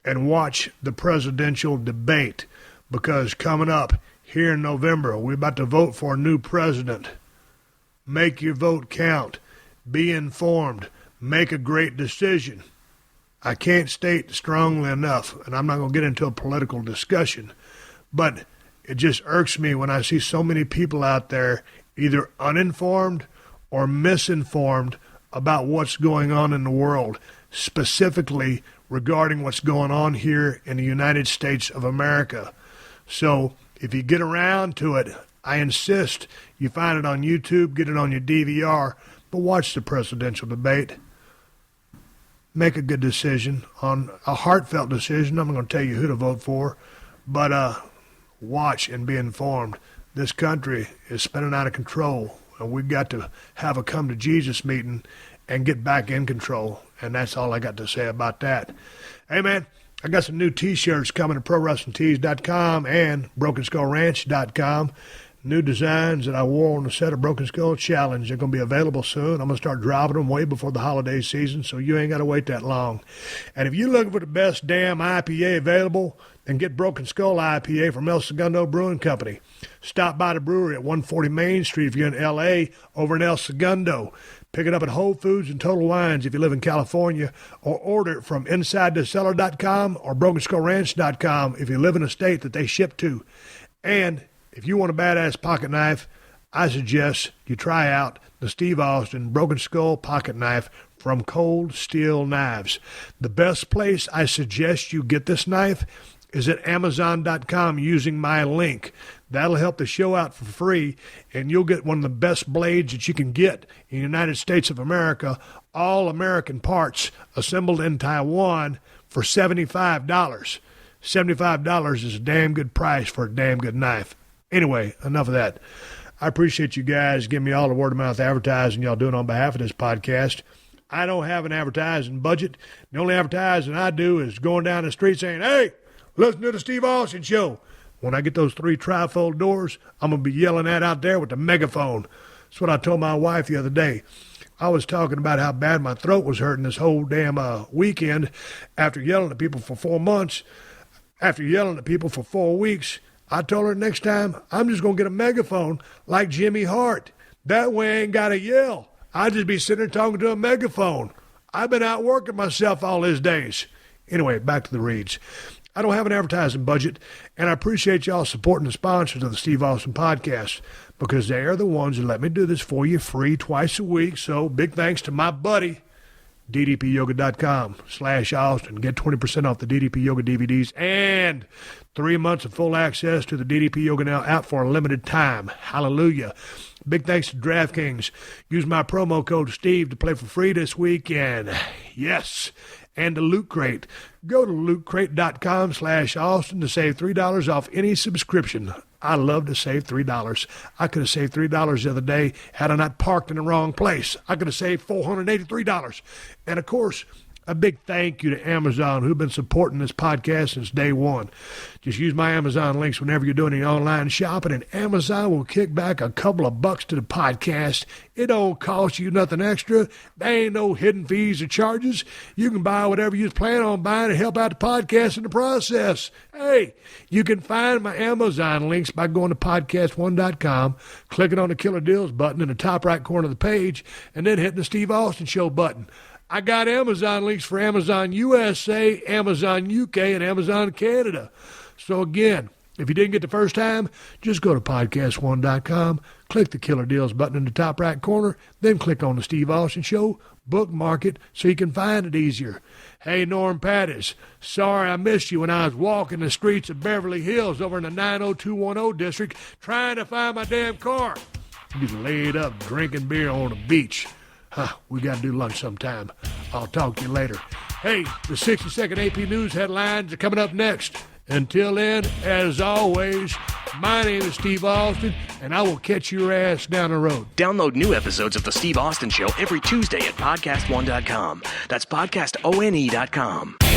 Speaker 3: and watch the presidential debate. Because coming up, here in November, we're about to vote for a new president. Make your vote count. Be informed. Make a great decision. I can't state strongly enough, and I'm not going to get into a political discussion, but it just irks me when I see so many people out there either uninformed or misinformed about what's going on in the world, specifically regarding what's going on here in the United States of America. So if you get around to it, I insist you find it on YouTube, get it on your DVR, but watch the presidential debate. Make a good decision, on a heartfelt decision. I'm not going to tell you who to vote for, but watch and be informed. This country is spinning out of control, and we've got to have a come to Jesus meeting and get back in control, and that's all I got to say about that. Hey, man. I got some new T-shirts coming to ProWrestlingTees.com and BrokenSkullRanch.com. New designs that I wore on the set of Broken Skull Challenge. They're going to be available soon. I'm going to start dropping them way before the holiday season, so you ain't got to wait that long. And if you're looking for the best damn IPA available, then get Broken Skull IPA from El Segundo Brewing Company. Stop by the brewery at 140 Main Street if you're in L.A., over in El Segundo. Pick it up at Whole Foods and Total Wines if you live in California, or order it from InsideTheCellar.com or BrokenSkullRanch.com if you live in a state that they ship to. And if you want a badass pocket knife, I suggest you try out the Steve Austin Broken Skull Pocket Knife from Cold Steel Knives. The best place I suggest you get this knife is at Amazon.com using my link. That'll help the show out for free, and you'll get one of the best blades that you can get in the United States of America, all American parts, assembled in Taiwan for $75. $75 is a damn good price for a damn good knife. Anyway, enough of that. I appreciate you guys giving me all the word-of-mouth advertising y'all doing on behalf of this podcast. I don't have an advertising budget. The only advertising I do is going down the street saying, hey, listen to the Steve Austin Show. When I get those 3 trifold doors, I'm going to be yelling that out there with the megaphone. That's what I told my wife the other day. I was talking about how bad my throat was hurting this whole damn weekend after yelling at people for 4 months. After yelling at people for 4 weeks, I told her next time I'm just going to get a megaphone like Jimmy Hart. That way I ain't got to yell. I'd just be sitting there talking to a megaphone. I've been out working myself all these days. Anyway, back to the reads. I don't have an advertising budget, and I appreciate y'all supporting the sponsors of the Steve Austin Podcast, because they are the ones that let me do this for you free twice a week. So big thanks to my buddy, ddpyoga.com/Austin. Get 20% off the DDP Yoga DVDs and 3 months of full access to the DDP Yoga Now app for a limited time. Hallelujah. Big thanks to DraftKings. Use my promo code Steve to play for free this weekend. Yes. And to Loot Crate. Go to lootcrate.com/Austin to save $3 off any subscription. I love to save $3. I could have saved $3 the other day had I not parked in the wrong place. I could have saved $483. And, of course, a big thank you to Amazon, who've been supporting this podcast since day one. Just use my Amazon links whenever you're doing any online shopping, and Amazon will kick back a couple of bucks to the podcast. It don't cost you nothing extra. There ain't no hidden fees or charges. You can buy whatever you plan on buying and help out the podcast in the process. Hey, you can find my Amazon links by going to PodcastOne.com, clicking on the Killer Deals button in the top right corner of the page, and then hitting the Steve Austin Show button. I got Amazon links for Amazon USA, Amazon UK, and Amazon Canada. So again, if you didn't get the first time, just go to PodcastOne.com, click the Killer Deals button in the top right corner, then click on the Steve Austin Show, bookmark it so you can find it easier. Hey, Norm Pattis, sorry I missed you when I was walking the streets of Beverly Hills over in the 90210 district trying to find my damn car. You laid up drinking beer on the beach. We got to do lunch sometime. I'll talk to you later. Hey, the 60-second AP News headlines are coming up next. Until then, as always, my name is Steve Austin, and I will catch your ass down the road.
Speaker 2: Download new episodes of The Steve Austin Show every Tuesday at PodcastOne.com. That's PodcastOne.com.